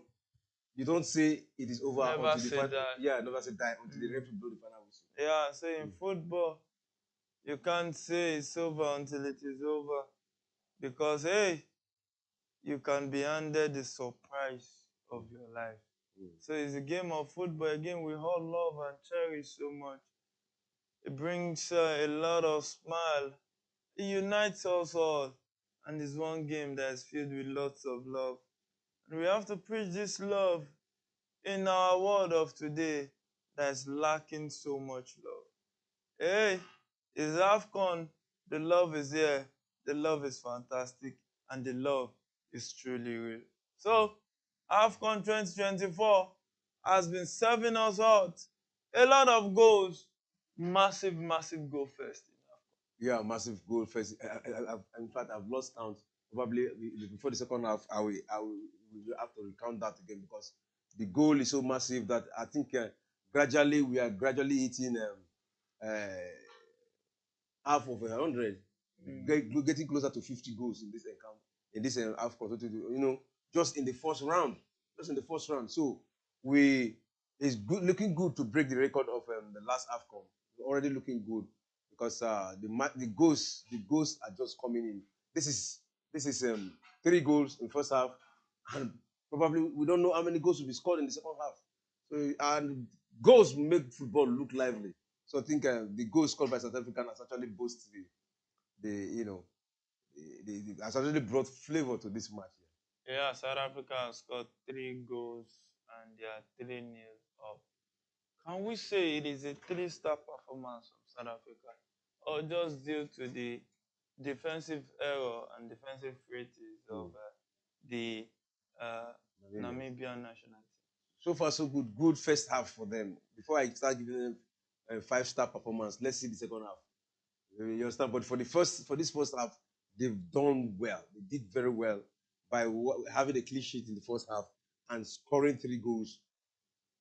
you don't say it is over Never until say the final. die. Yeah, never say die until the referee blow the final whistle. Yeah, so in football, you can't say it's over until it is over. Because, hey, you can be handed the surprise of your life. So it's a game of football, a game we all love and cherish so much. It brings a lot of smile. It unites us all. And it's one game that is filled with lots of love. And we have to preach this love in our world of today that is lacking so much love. Hey, it's AFCON. The love is here. The love is fantastic. And the love is truly real. So, AFCON 2024 has been serving us out a lot of goals. Massive, massive goal first. Yeah, massive goal first. In fact, I've lost count. Probably before the second half, I will have to recount that again because the goal is so massive that I think gradually we are gradually hitting half of 100, getting closer to 50 goals in this account, in this AFCON. You know, just in the first round, So it's good, looking good to break the record of the last AFCON. We're already looking good because the goals are just coming in. This is 3 goals in first half, and probably we don't know how many goals will be scored in the second half. So and goals make football look lively. So I think the goal scored by South Africa has actually boosted has actually brought flavor to this match. Yeah, South Africa has scored 3 goals and they are 3-0 up. Can we say it is a 3-star performance from South Africa, or just due to the defensive error and defensive frailties of the Namibian national team? So far, so good. Good first half for them. Before I start giving them a 5-star performance, let's see the second half. You understand? But for this first half, they've done well. They did very well by having a clean sheet in the first half and scoring 3 goals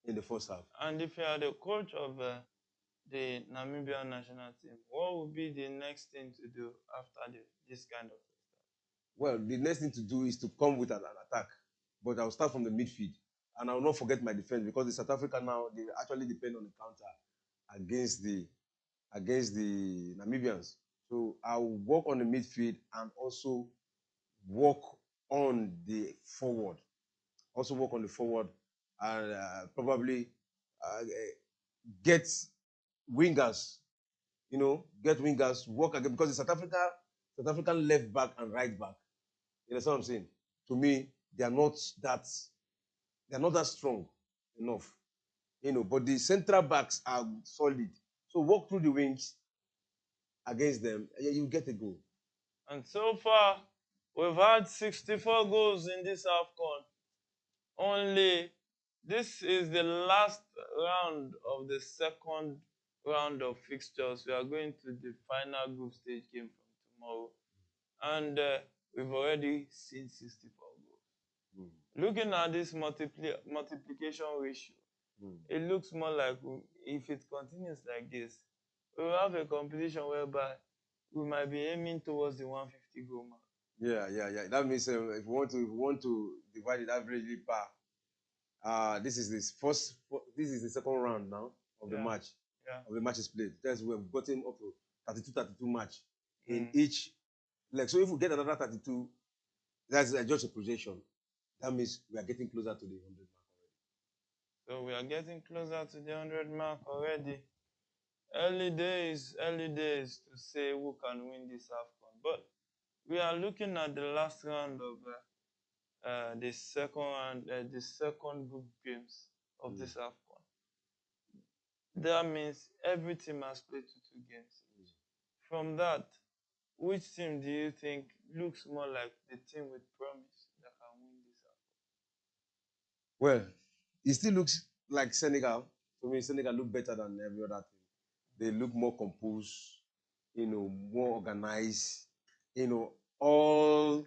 in the first half. And if you are the coach of the Namibian national team, what would be the next thing to do after this kind of stuff? Well, the next thing to do is to come with an attack. But I'll start from the midfield. And I'll not forget my defense because the South Africa now, they actually depend on the counter against the Namibians. So I'll work on the midfield and also work on the forward. And probably get wingers. Get wingers, work again because the South African left back and right back. You understand what I'm saying? To me, they are not that strong enough. But the central backs are solid. So walk through the wings against them, you get a goal. And so far, we've had 64 goals in this AFCON. Only this is the last round of the second round of fixtures. We are going to the final group stage game from tomorrow. And we've already seen 64 goals. Looking at this multiplication ratio, it looks more like if it continues like this, we will have a competition whereby we might be aiming towards the 150 goal mark. Yeah. That means if we want to divide it averagely per, this is the second round now of the match. Yeah. Of the matches played. That's we have gotten up to 32 match in each leg. So if we get another 32, that's just a projection. That means we are getting closer to the 100 mark already. So we are getting closer to the 100 mark already. Early days to say who can win this AFCON. But we are looking at the last round of the second group games of this AFCON. That means every team has played 2 games. From that, which team do you think looks more like the team with promise that can win this AFCON? Well, it still looks like Senegal. To me, Senegal look better than every other team. They look more composed. more organized. All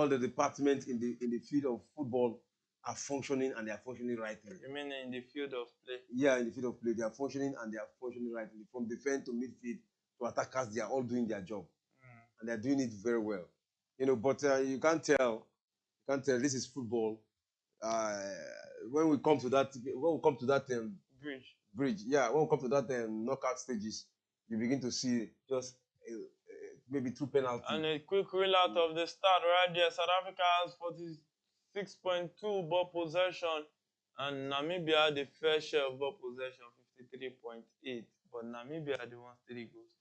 the departments in the field of football are functioning and they are functioning rightly. You mean in the field of play? Yeah, in the field of play, they are functioning and they are functioning rightly. From defense to midfield to attackers, they are all doing their job. And they're doing it very well. But you can't tell. This is football. When we come to that bridge, yeah, when we come to that knockout stages, you begin to see just maybe 2 penalties. And a quick reel out of the start right there. South Africa has 46.2 ball possession, and Namibia had the fair share of ball possession, 53.8. But Namibia had the one 3 goals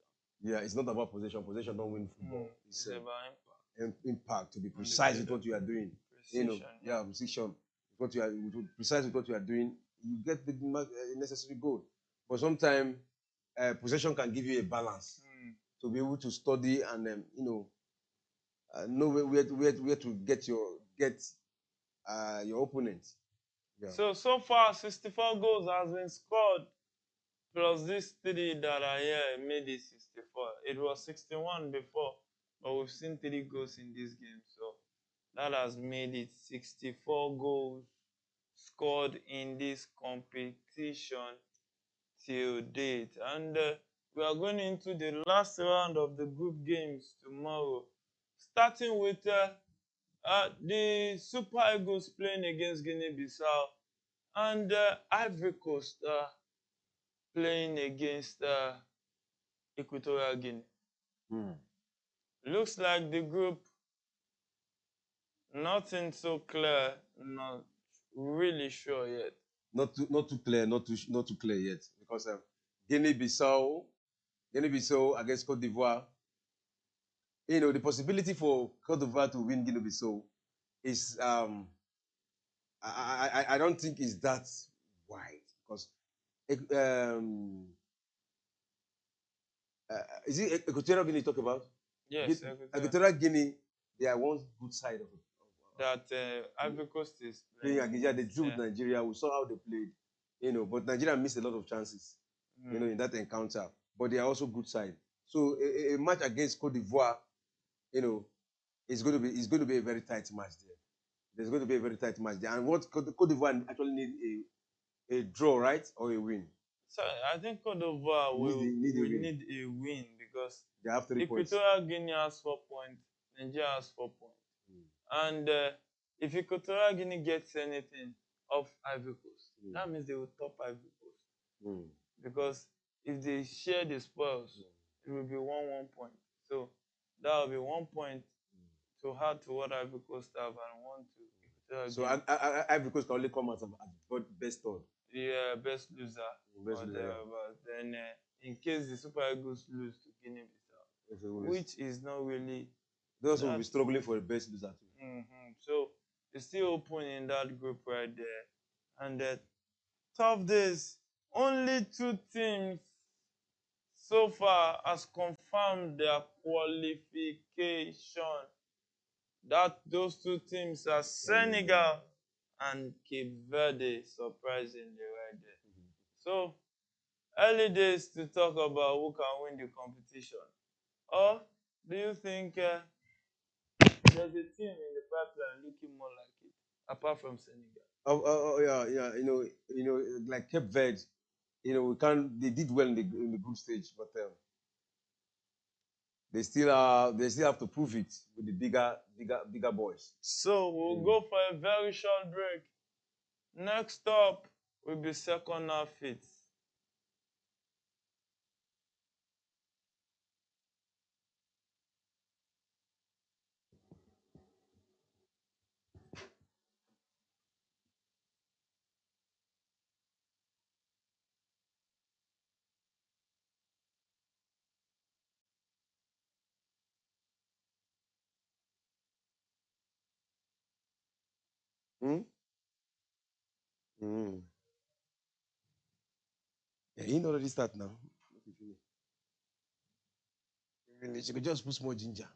down. Yeah, it's not about possession. Possession don't win football. It's about impact. Impact, to be precise with what you are doing. Precision. Precision. Precise with what you are doing, you get the necessary goal. But sometimes possession can give you a balance to be able to study and know where to get your opponent. Yeah. So far 64 goals has been scored, plus these 3 that are here made it 64. It was 61 before, but we've seen 3 goals in this game, so that has made it 64 goals scored in this competition till date. And we are going into the last round of the group games tomorrow, starting with the Super Eagles playing against Guinea-Bissau, and Ivory Coast playing against Equatorial Guinea. Looks like the group, nothing so clear, not really sure yet. Not too clear yet, because Guinea-Bissau against Cote d'Ivoire. The possibility for Cote d'Ivoire to win Guinea-Bissau is I don't think is that wide, because is it Equatorial Guinea you talk about? Yes, Equatorial Guinea, they are one good side of it. That Ivory Coast is playing against. Yeah, they drew with Nigeria. We saw how they played, but Nigeria missed a lot of chances, in that encounter. But they are also good side. So a match against Cote d'Ivoire, it's going to be a very tight match there. There's going to be a very tight match there. And what Cote d'Ivoire actually need a draw, right, or a win? So I think Cote d'Ivoire will need a win, because they have 3 points. Equatorial Guinea has 4 points, Nigeria has 4 points. And if Equatorial Guinea gets anything off Ivory Coast, that means they will top Ivory Coast. Because if they share the spoils, it will be 1 point. So that will be 1 point to add to what Ivory Coast have, and 1 to Equatorial Guinea. So Ivory Coast can only come out as best third. Yeah, best loser. But then in case the Super Eagles lose to Guinea-Bissau, which is not really... Those will be struggling for the best loser too. So it's still open in that group right there. And tough days. Only 2 teams so far has confirmed their qualification. Those 2 teams are Senegal and Cape Verde, surprisingly, right there. So early days to talk about who can win the competition. Or do you think there's a team in the pipeline looking more like it, apart from Senegal? Yeah. Like Cape Verde, they did well in the group stage, but they still have to prove it with the bigger boys. So we'll go for a very short break. Next up will be second half hits. Yeah, you already start now. You could just put small ginger.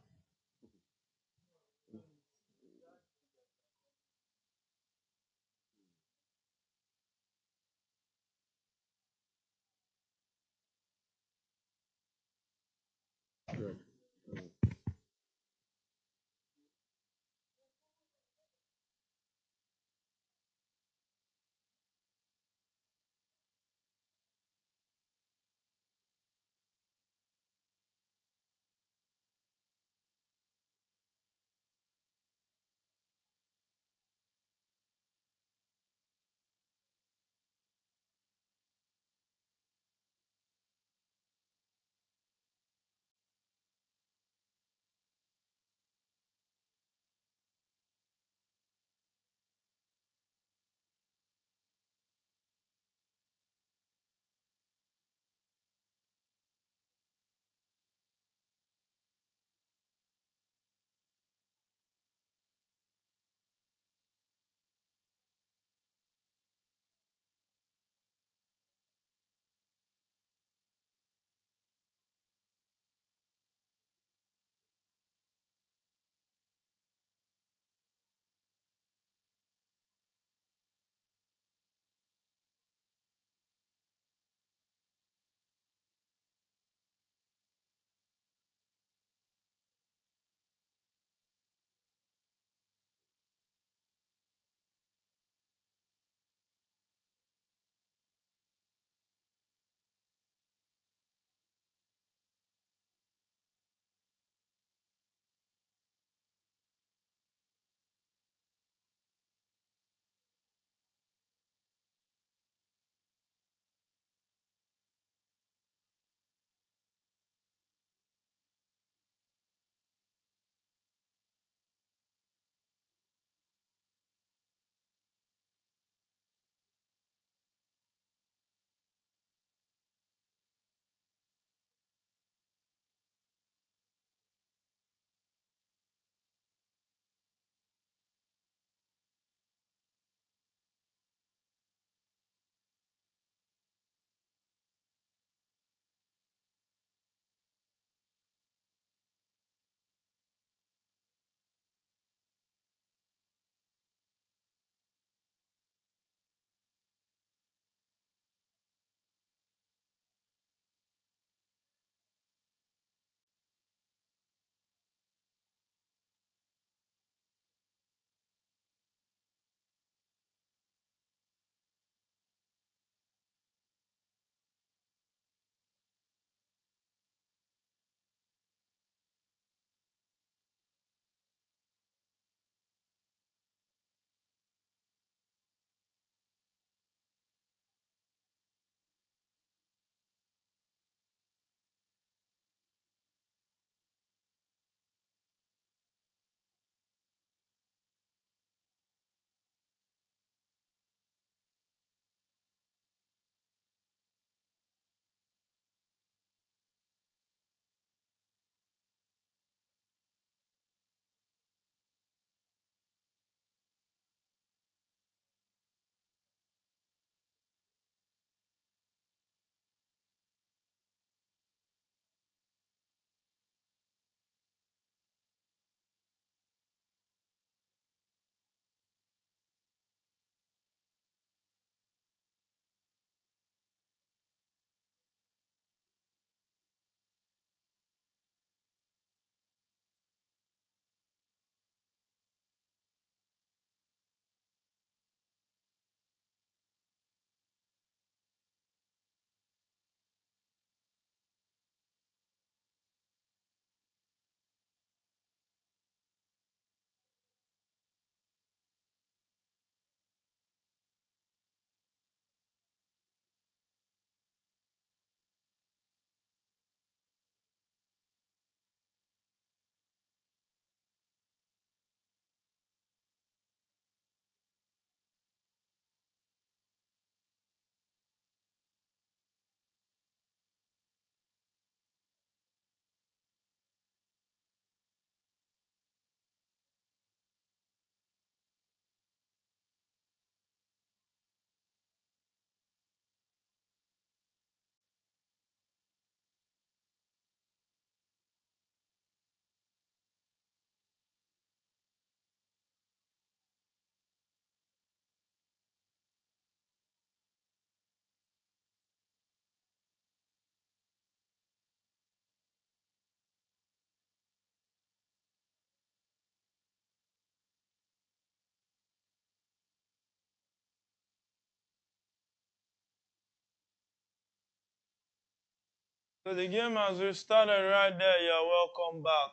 So the game has restarted right there. You're welcome back.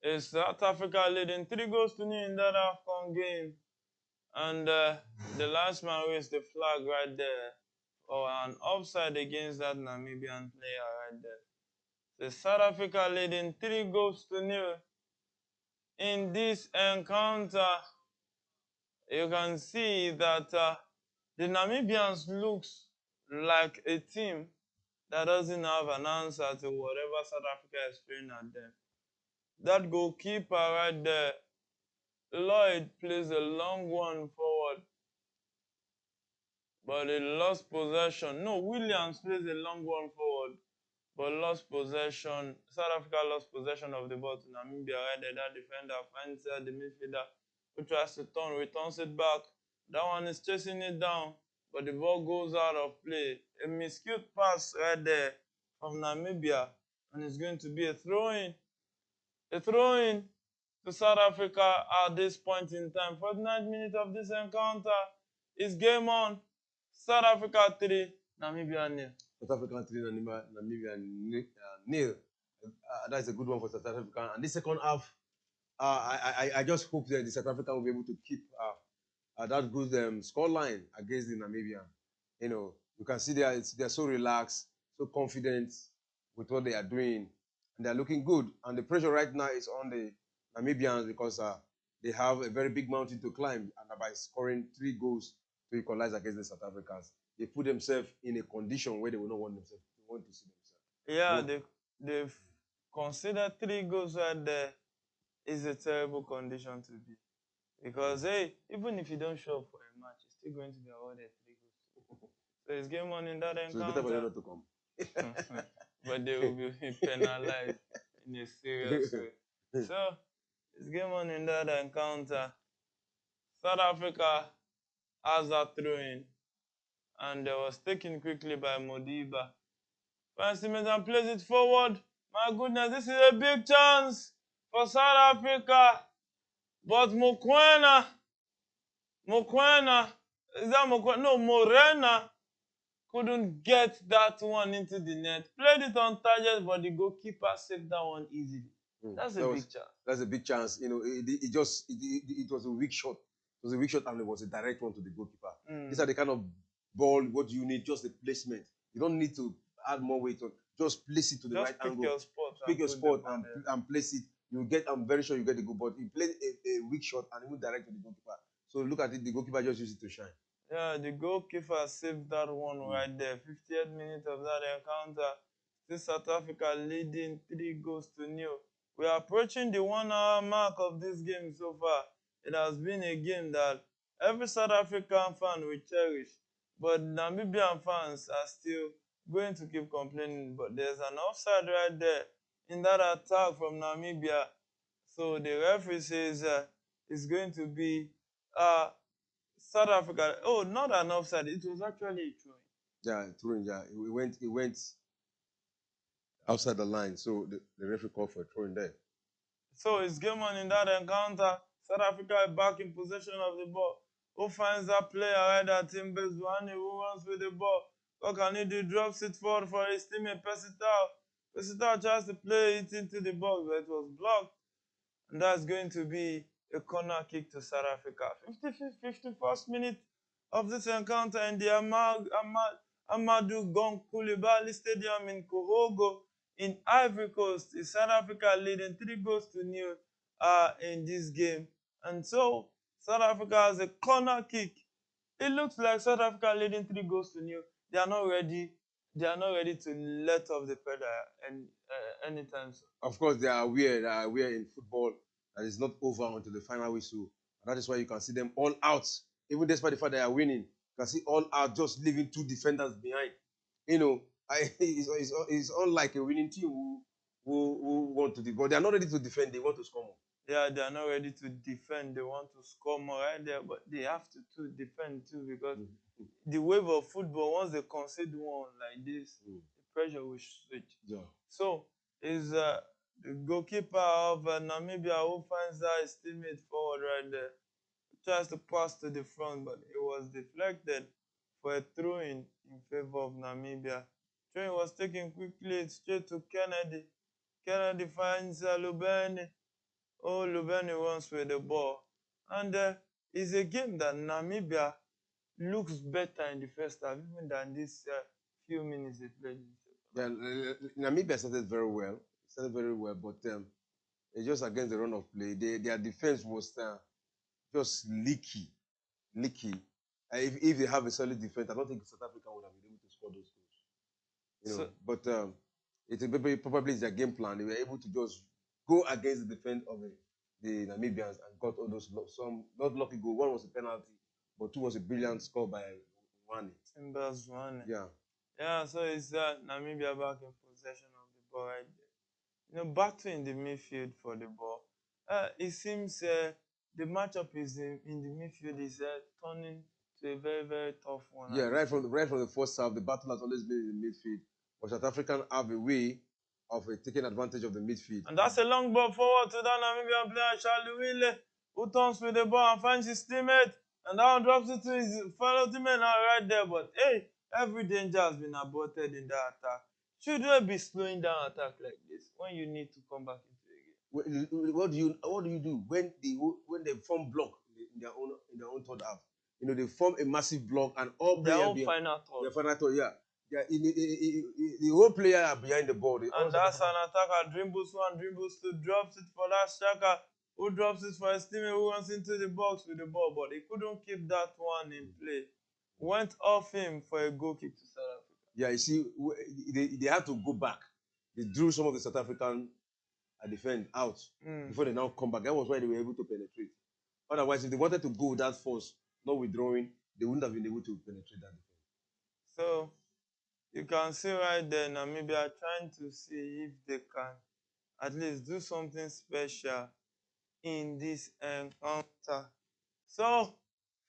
It's South Africa leading 3 goals to 0 in that AFCON game. And the last man raised the flag right there for an offside against that Namibian player right there. So South Africa leading 3 goals to 0 in this encounter. You can see that the Namibians looks like a team that doesn't have an answer to whatever South Africa is throwing at them. That goalkeeper right there, Lloyd, plays a long one forward, but he lost possession. No, Williams plays a long one forward, but lost possession. South Africa lost possession of the ball to Namibia right there. That defender finds the midfielder who tries to turn, returns it back. That one is chasing it down, but the ball goes out of play. A miscued pass right there from Namibia, and it's going to be a throw-in. A throw-in to South Africa at this point in time. 49th minute of this encounter is game on. South Africa 3, Namibia 0. South Africa 3, Namibia nil. That's a good one for South Africa. And this second half, I just hope that the South Africa will be able to keep that good scoreline against the Namibian. You know, you can see they're so relaxed, so confident with what they are doing, and they're looking good. And the pressure right now is on the Namibians because they have a very big mountain to climb, and by scoring 3 goals to equalize against the South Africans, they put themselves in a condition where they will not want themselves. They want to see themselves. Yeah, they've considered 3 goals right there is a terrible condition to be. Because, hey, even if you don't show up for a match, you're still going to be awarded 3 goals. So it's game on in that encounter. So it's better for them not to come. But they will be penalized in a serious way. So it's game on in that encounter. South Africa has that throw-in, and it was taken quickly by Modiba. Fancy and plays it forward. My goodness, this is a big chance for South Africa. But Mokoena, is that Mokoena? No, Morena couldn't get that one into the net. Played it on target, but the goalkeeper saved that one easily. That's a big chance. That's a big chance. You know, it was a weak shot. It was a weak shot, and it was a direct one to the goalkeeper. These are the kind of ball. What you need, just the placement. You don't need to add more weight on. Just place it to the right angle. Pick your spot and place it. You get. I'm very sure you get the goal. But he played a weak shot and even direct to the goalkeeper. So look at it. The goalkeeper just used it to shine. Yeah, the goalkeeper saved that one right there. 50th minute of that encounter. Still South Africa leading 3 goals to 0. We are approaching the 1 hour mark of this game so far. It has been a game that every South African fan will cherish. But Namibian fans are still going to keep complaining. But there's an offside right there in that attack from Namibia. So the referee says it's going to be South Africa. Oh, not an offside. It was actually a throw-in. Yeah, throwing. Yeah, it went outside the line. So the referee called for a throw-in there. So it's game on in that encounter. South Africa is back in possession of the ball. Who finds that player right there? Timbers Zwane, who runs with the ball. What can he do? Drops it forward for his teammate Pesitao. Pesitao tries to play it into the box, but it was blocked. And that's going to be a corner kick to South Africa. 51st minute of this encounter in the Amadou Gon Coulibaly Stadium in Korogo in Ivory Coast. Is South Africa leading 3 goals to 0 in this game. And so South Africa has a corner kick. It looks like South Africa leading 3 goals to 0. They are not ready. They are not ready to let off the pedal anytime soon. Of course, they are aware in football that it's not over until the final whistle. And that is why you can see them all out. Even despite the fact they are winning, you can see all out just leaving 2 defenders behind. You know, it's unlike a winning team who want to defend. But they are not ready to defend. They want to score more. Yeah, they are not ready to defend. They want to score more right there. But they have to defend too, because the wave of football, once they concede one like this, the pressure will switch. Yeah. So is the goalkeeper of Namibia who finds his teammate forward right there. Tries to pass to the front, but it was deflected for a throw-in favor of Namibia. Train was taken quickly straight to Kennedy. Kennedy finds Lubeni. Oh, Lubeni runs with the ball. And it's a game that Namibia looks better in the first half, even than this few minutes they played. Yeah, Namibia started very well. But it's just against the run of play. Their defense was just leaky. If they have a solid defense, I don't think South Africa would have been able to score those goals. But it probably is their game plan. They were able to just go against the defense of the Namibians and got all those some not lucky goal. One was a penalty, but two was a brilliant score by Wane. Yeah. Yeah, so it's Namibia back in possession of the ball right there. Battle in the midfield for the ball. It seems the matchup is in the midfield is turning to a very, very tough one. Yeah, right from the first half, the battle has always been in the midfield. But South African have a way of taking advantage of the midfield. And that's a long ball forward to that Namibian player, Charlie Wille, who turns with the ball and finds his teammate. And that one drops it to his fellow teammate now right there. But hey, every danger has been aborted in that attack. Should we be slowing down attack like this when you need to come back into the game? What do you do when they form block in their own third half? They form a massive block and all Their players own final thought. their final thought, yeah. Yeah, the whole player are behind the ball. And that's an attacker, dribbles one, dribbles two, drops it for that striker, who drops it for his teammate who runs into the box with the ball, but he couldn't keep that one in play. Went off him for a goal kick to South Africa. Yeah, you see, they had to go back. They drew some of the South African defense out before they now come back. That was why they were able to penetrate. Otherwise, if they wanted to go with that force, not withdrawing, they wouldn't have been able to penetrate that defense. So you can see right there, Namibia trying to see if they can at least do something special in this encounter. So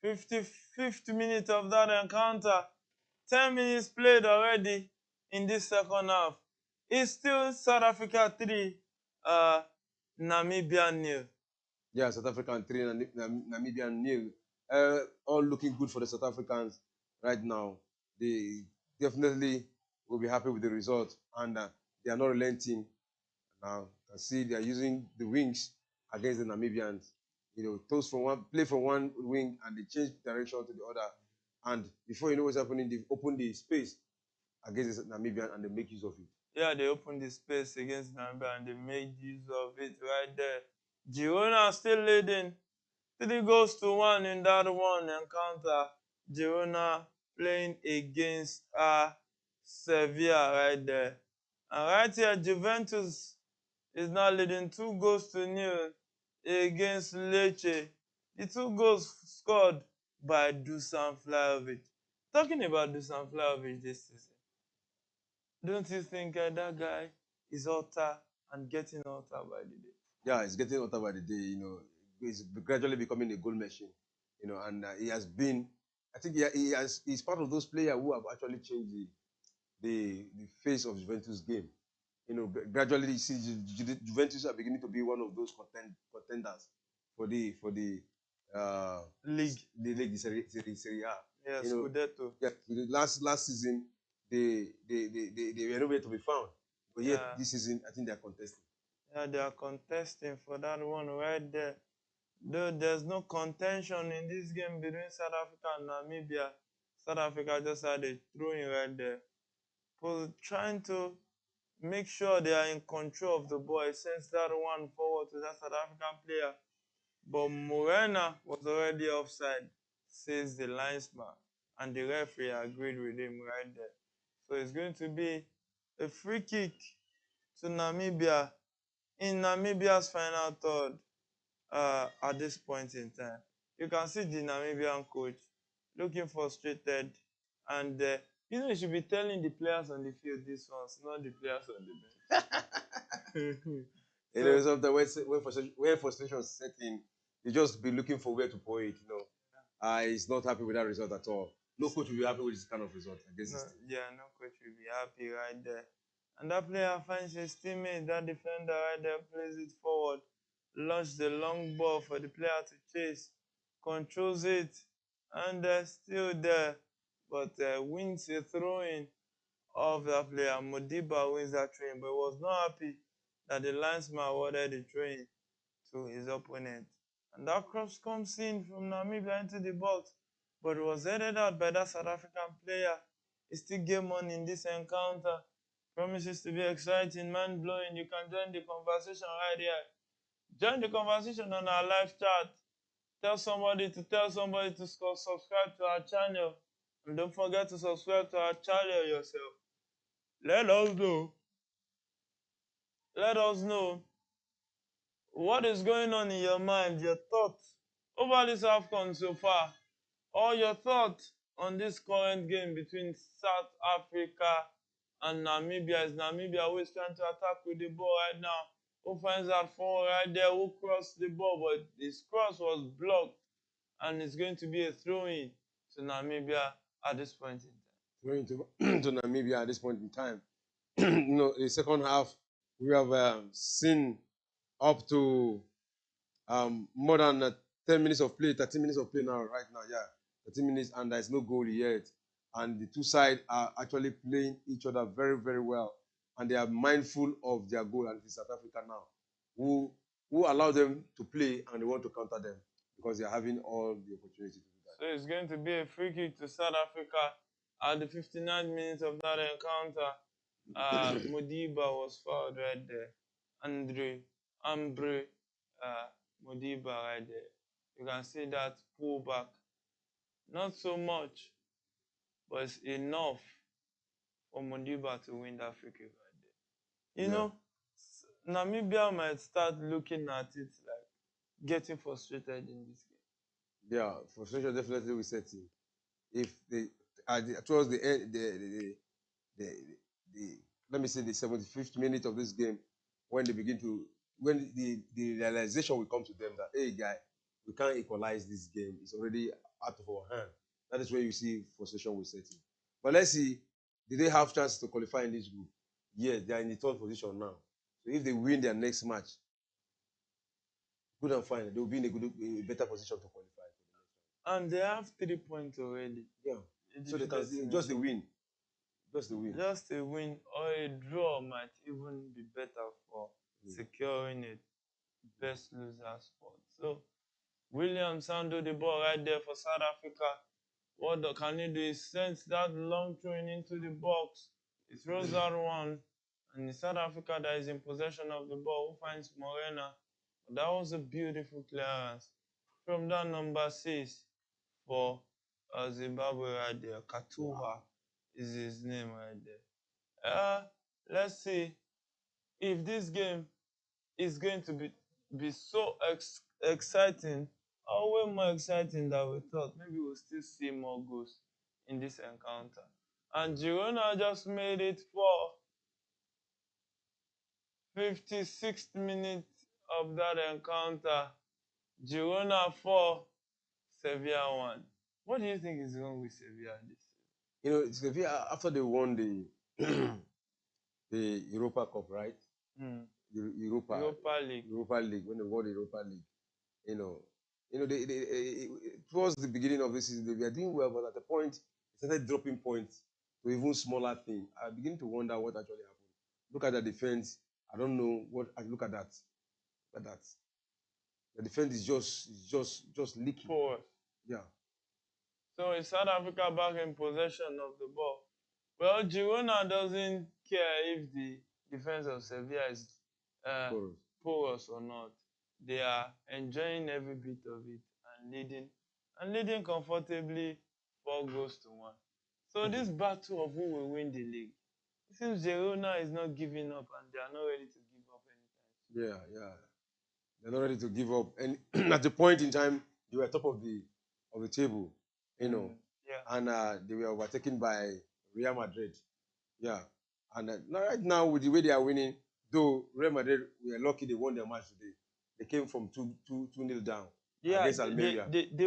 55th minute of that encounter, 10 minutes played already in this second half. It's still South Africa 3, Namibia 0. Yeah, South Africa 3, Namibia 0. All looking good for the South Africans right now. They definitely will be happy with the result, and they are not relenting. Now, you can see they are using the wings against the Namibians. Play from one wing, and they change direction to the other. And before you know what's happening, they've opened the space against the Namibian, and they make use of it. Yeah, they opened the space against Namibia, and they made use of it right there. Girona still leading 3-1 in that one encounter. Girona playing against Sevilla right there. And right here, Juventus is now leading 2-0 against Lecce. The 2 goals scored by Dusan Vlahovic. Talking about Dusan Vlahovic this season, don't you think that guy is hotter and getting hotter by the day? Yeah, he's getting hotter by the day. He's gradually becoming a goal machine. And he has been. I think he's part of those players who have actually changed the face of Juventus game. Gradually, you see, Juventus are beginning to be one of those contenders for the league, the Serie A. Yes, Scudetto. Yeah, last season they were nowhere to be found, but yet this season I think they are contesting. Yeah, they are contesting for that one right there. Though there's no contention in this game between South Africa and Namibia, South Africa just had a throw-in right there. Trying to make sure they are in control of the ball. He sends that one forward to that South African player. But Morena was already offside, says the linesman. And the referee agreed with him right there. So it's going to be a free kick to Namibia in Namibia's final third at this point in time. You can see the Namibian coach looking frustrated. And, you should be telling the players on the field this one's, not the players on the bench. Sometimes when frustration set in, you just be looking for where to pour it. He's not happy with that result at all. No coach will be happy with this kind of result. No coach will be happy right there. And that player finds his teammate, that defender right there, plays it forward, launches the long ball for the player to chase, controls it, and still there, but wins a throw-in of the player. Modiba wins that throw-in, but was not happy that the linesman awarded the throw-in to his opponent. And that cross comes in from Namibia into the box, but it was headed out by that South African player. It's still game on in this encounter. Promises to be exciting, mind blowing. You can join the conversation right here. Join the conversation on our live chat. Tell somebody to subscribe to our channel. And don't forget to subscribe to our channel yourself. Let us know. Let us know what is going on in your mind, your thoughts over this AFCON so far, or your thoughts on this current game between South Africa and Namibia. Is Namibia always trying to attack with the ball right now? Who finds that forward right there? Who crossed the ball? But this cross was blocked, and it's going to be a throw-in to Namibia at this point in time. Going to Namibia at this point in time. The second half, we have seen up to more than 10 minutes of play, 13 minutes of play right now, yeah. 13 minutes, and there's no goal yet. And the two sides are actually playing each other very, very well. And they are mindful of their goal, and it's South Africa now, who allow them to play, and they want to counter them because they are having all the opportunity to do that. So it's going to be a free kick to South Africa at the 59th minute of that encounter. Modiba was fouled right there. Ambre Modiba right there. You can see that pull back. Not so much, but it's enough for Modiba to win that free kick right there. You know, Namibia might start looking at it like getting frustrated in this game. Yeah, frustration definitely will set in. If they towards the end, let me say the 75th minute of this game, when the realization will come to them that, hey guy, we can't equalize this game. It's already out of our hand. That is where you see frustration will set in. But let's see, did they have chance to qualify in this group? Yes, they are in the third position now. So if they win their next match, good and fine, they will be in a better position to qualify. And they have 3 points already. Yeah. So they can just the win. Just the win. Just a win or a draw might even be better for securing a best loser spot. So Williams handled the ball right there for South Africa. What can he do is send that long throw into the box. He throws that one, and it's South Africa that is in possession of the ball, who finds Morena. But that was a beautiful clearance from that number 6 for Zimbabwe right there. Katuha is his name right there. Let's see if this game is going to be so exciting, or way more exciting than we thought. Maybe we'll still see more goals in this encounter. And Girona just made it for 56th minute of that encounter. Girona 4, Sevilla 1. What do you think is wrong with Sevilla this season? Sevilla, after they won the the Europa Cup, right? Europa League. When they won the Europa League, they towards the beginning of the season they were doing well, but at the point they started dropping points to even smaller things. I begin to wonder what actually happened. Look at the defense. I don't know what. Look at that. Look at that. The defense is just leaking. Poor. Yeah. So is South Africa back in possession of the ball? Well, Girona doesn't care if the defense of Sevilla is porous or not. They are enjoying every bit of it and leading comfortably 4-1. So this battle of who will win the league, it seems Girona is not giving up, and they are not ready to give up anytime. Yeah. They're not ready to give up. And at the point in time, they were top of the table, and they were overtaken by Real Madrid. Yeah. And right now, with the way they are winning, though Real Madrid were lucky they won their match today. They came from 2-0 down against Almeria. They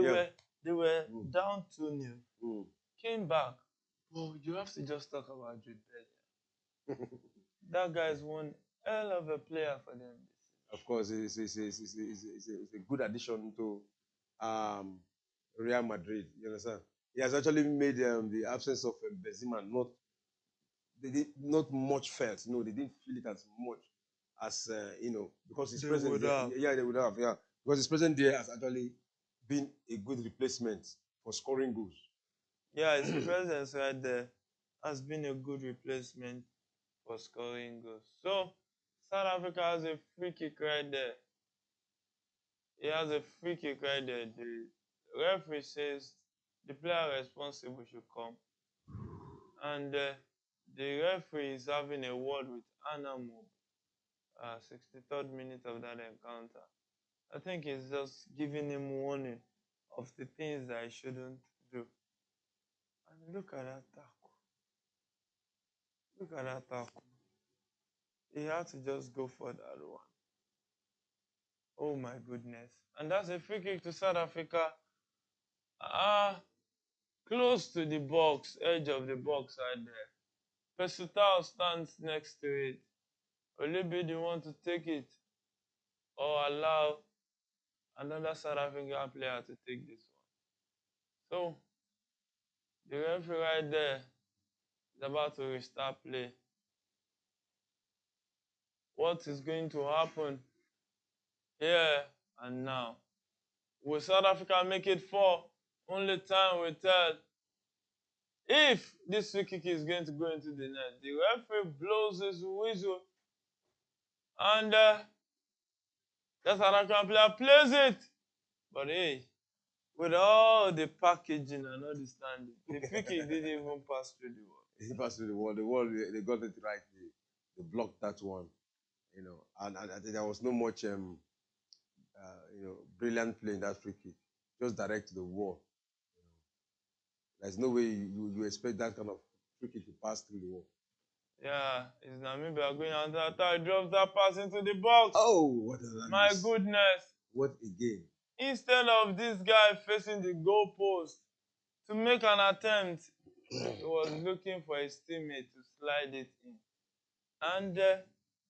were down 2-0. Came back. Oh, you have to just talk about Jude Bellingham. That guy's one hell of a player for them. Of course, it's a good addition to Real Madrid. You understand? He has actually made the absence of Benzema not they did not much felt. They didn't feel it as much as because his They presence would there. have. Yeah, they would have. Yeah, because his presence there has actually been a good replacement for scoring goals. Yeah, his presence right there has been a good replacement for scoring goals. So South Africa has a free kick right there. He has a free kick right there. The referee says the player responsible should come. And the referee is having a word with Anamo, 63rd minute of that encounter. I think he's just giving him warning of the things that he shouldn't do. And look at that tackle. Look at that tackle. He had to just go for that one. Oh my goodness. And that's a free kick to South Africa. Close to the box, edge of the box right there. Pesutao stands next to it. Olibidi want to take it or allow another South African player to take this one. So the referee right there is about to restart play. What is going to happen here and now? Will South Africa make it 4? Only time will tell. If this free kick is going to go into the net, the referee blows his whistle and the South African player plays it. But hey, with all the packaging and all the standing, the free kick didn't even pass through the wall. He passed through the wall. The wall, they got it right. They blocked that one, and there was no much brilliant play in that free kick. Just direct to the wall. There's no way you expect that kind of free kick to pass through the wall. Yeah, it's Namibia going under attack. Drops that pass into the box. Oh, what a My goodness. What a game. Instead of this guy facing the goalpost to make an attempt, he was looking for his teammate to slide it in. And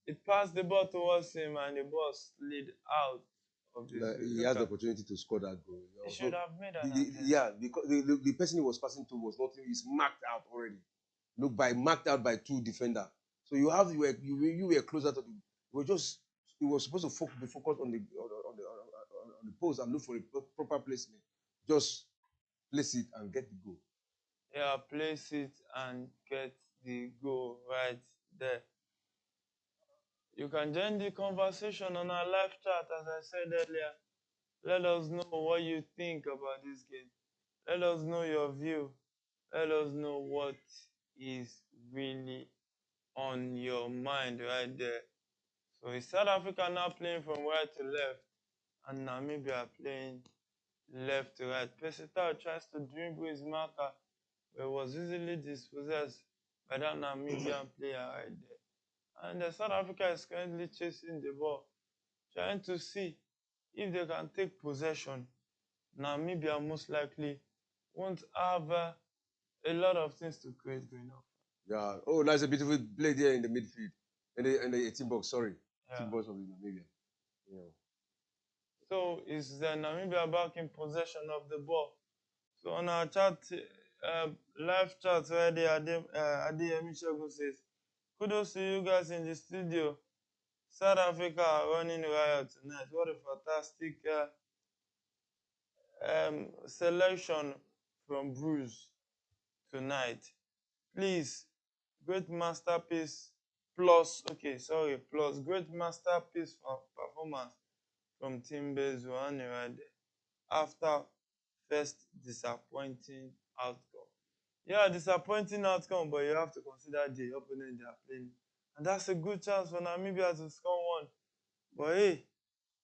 it passed the ball towards him and the ball slid out of the He has the opportunity to score that goal. He should have made an attempt. Yeah, because the person he was passing to was nothing. He's marked out already. Marked out by 2 defenders. So you were closer to you were supposed to be focused on the post and look for a proper placement. Just place it and get the goal. Yeah, place it and get the goal right there. You can join the conversation on our live chat, as I said earlier. Let us know what you think about this game. Let us know your view. Let us know what is really on your mind right there. So is South Africa now playing from right to left and Namibia playing left to right. Pesutao tries to dribble his marker, but was easily dispossessed by that Namibian player right there. And South Africa is currently chasing the ball, trying to see if they can take possession. Namibia most likely won't have a lot of things to create going on. Yeah. Oh, that's a beautiful play there in the midfield. In the 18 box, sorry. Yeah. 18 box of Namibia. Yeah. So is Namibia back in possession of the ball? So on our chat, live chat right there, Adeyemi Shogun says, kudos to you guys in the studio. South Africa are running riot tonight. What a fantastic selection from Bruce tonight. Please, great masterpiece plus great masterpiece performance from Timbe Zwane right there after first disappointing outcome. Yeah, disappointing outcome, but you have to consider the opponent they are playing. And that's a good chance for Namibia to score one. But hey,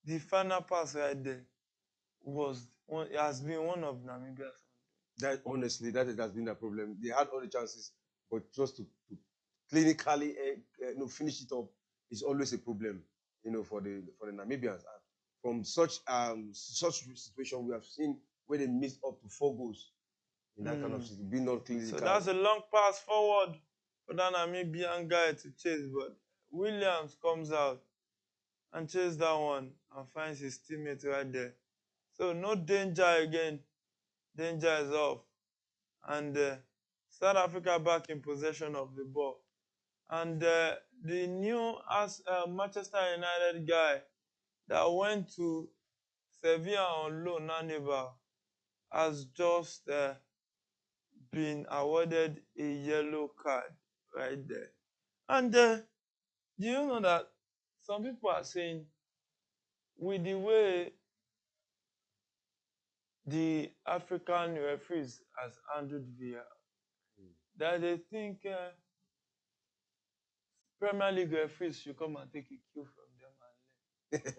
the final pass right there has been one of Namibia's. That honestly, that has been the problem. They had all the chances, but just to clinically finish it up is always a problem, for the Namibians. And from such situation we have seen where they missed up to 4 goals in that kind of situation, being not clinical. So that's a long pass forward for that Namibian guy to chase, but Williams comes out and chases that one and finds his teammate right there. So no danger again. Danger is off. And South Africa back in possession of the ball. And the new Manchester United guy that went to Sevilla on loan, Naneba, has just been awarded a yellow card right there. And do you know that some people are saying with the way the African referees has handled VR, that they think Premier League referees should come and take a cue from them and learn.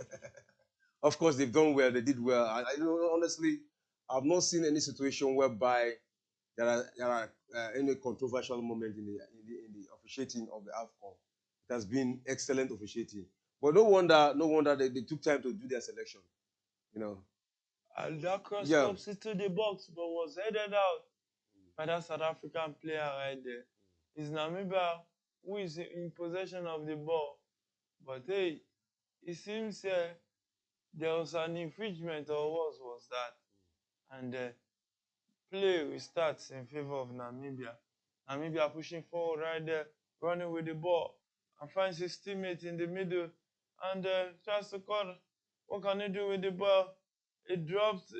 Of course, they've done well. They did well. I honestly, I've not seen any situation whereby there are any controversial moment in the officiating of the AFCON. It has been excellent officiating. But no wonder they took time to do their selection. You know. And that cross Yeah. comes into the box but was headed out by that South African player right there. It's Namibia who is in possession of the ball. But hey, it seems there was an infringement, or what was that? And play restarts in favor of Namibia. Namibia pushing forward right there, running with the ball, and finds his teammate in the middle, and tries to cut. What can he do with the ball? He drops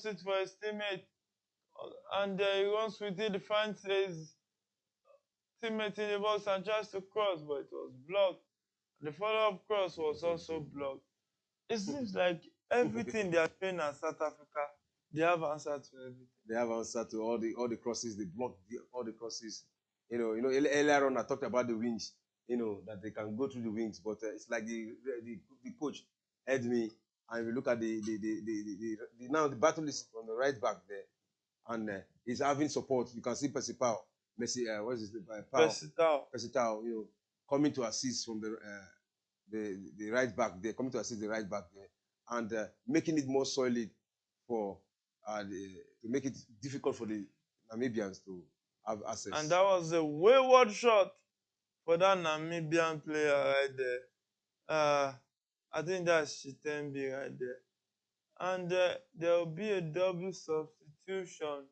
it for his teammate, and he runs with it, finds his teammate in the box and tries to cross, but it was blocked. The follow-up cross was also blocked. It seems like everything they are doing at South Africa, they have answer to everything. They have answer to all the crosses. They block all the crosses. Earlier on I talked about the wings. That they can go through the wings, but it's like the coach heard me, and we look at now the battle is on the right back there, and he's having support. You can see Pesipao, what is his name? Pesitao, coming to assist from the right back there, coming to assist the right back there, and making it more solid to make it difficult for the Namibians to have access. And that was a wayward shot for that Namibian player right there. I think that's Chitembi right there. And there will be a double substitution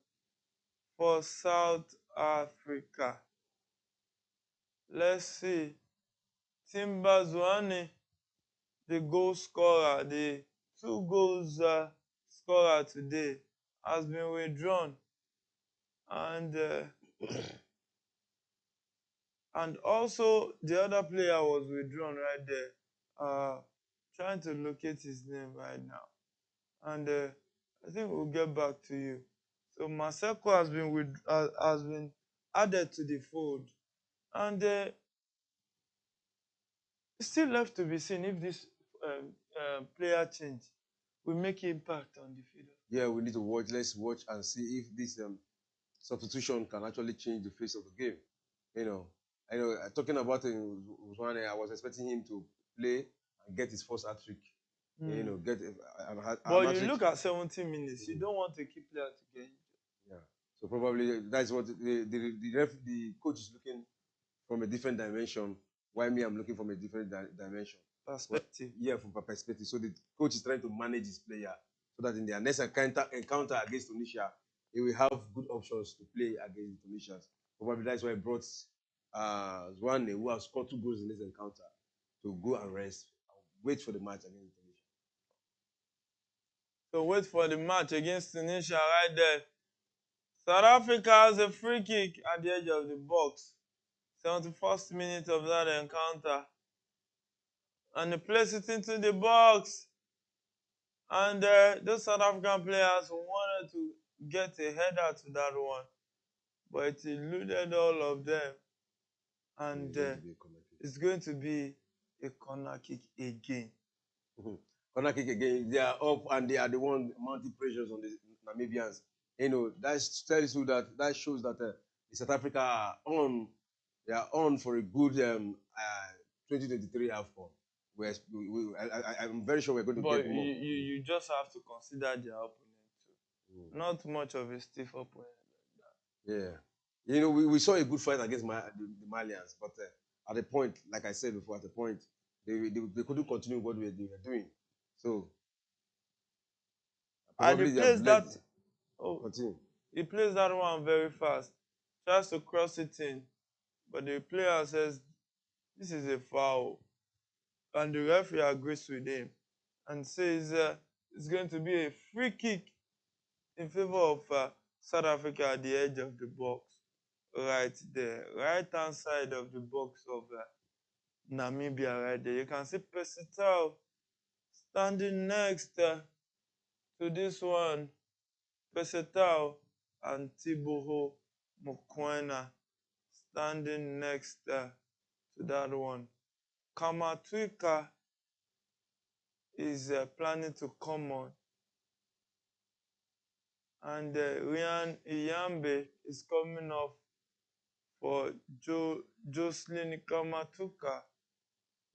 for South Africa. Let's see. Timba Zwane, the goal scorer, the 2 goals scorer today, has been withdrawn. And also the other player was withdrawn right there. Trying to locate his name right now. And I think we'll get back to you. So Maseko has been added to the fold. And it's still left to be seen if this player change will make impact on the field. Yeah, we need to watch. Let's watch and see if this substitution can actually change the face of the game. Talking about Zwane, I was expecting him to play and get his first hat-trick. But you look at 70 minutes, you don't want to keep players to get injured. Yeah. So probably that's what the coach is looking from a different dimension, while me I'm looking from a different dimension. Perspective. From a perspective. So the coach is trying to manage his player so that in their next encounter against Tunisia, he will have good options to play against the Tunisians. Probably that's why he brought Zwane, who has scored 2 goals in this encounter, to go and rest and wait for the match against Tunisia. So wait for the match against Tunisia right there. South Africa has a free kick at the edge of the box. 71st minute of that encounter. And they place it into the box. And those South African players wanted to get a header to that one. But it eluded all of them. And it's going to be a corner kick again. Corner kick again. They are up and they are the one mounting pressures on the Namibians. That shows that the South Africa are on. They are on for a good 2023 AFCON. I'm very sure we're going to get more. But you just have to consider their opponent too. Not much of a stiff opponent like that. Yeah. We saw a good fight against the Malians, but at the point, like I said before, at the point, they couldn't continue what they were doing. So, probably he plays that. Continue. He plays that one very fast. Tries to cross it in, but the player says this is a foul. And the referee agrees with him and says it's going to be a free kick in favor of South Africa at the edge of the box. Right there, right hand side of the box of Namibia right there. You can see Pesitao standing next to this one. Pesitao and Tiboho Mokoena standing next to that one. Kamatwika is planning to come on. And Ryan Iyambe is coming off for Jocelyn Kamatuka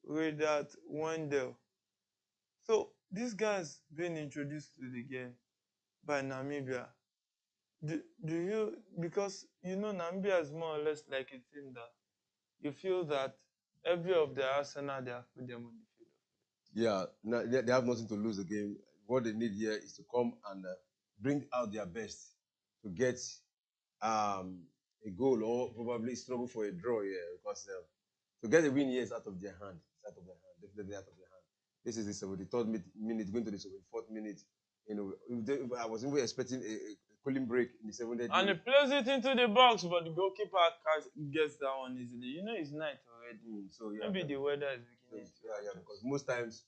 with that Wendell. So this guy's been introduced to the game by Namibia. Do you, because you know Namibia is more or less like a team that you feel that every of the Arsenal they have put them on the field. Yeah, they have nothing to lose the game. What they need here is to come and bring out their best to get a goal or probably struggle for a draw here, because to get a win here is out of their hand. It's out of their hand, definitely out of their hand. This is the 73rd minute, going to the 74th minute. You know, if I was even expecting a cooling break in the 70th minute. And he plays it into the box, but the goalkeeper gets that one easily. You know it's night already. So yeah, maybe the weather is beginning. Yeah, because most times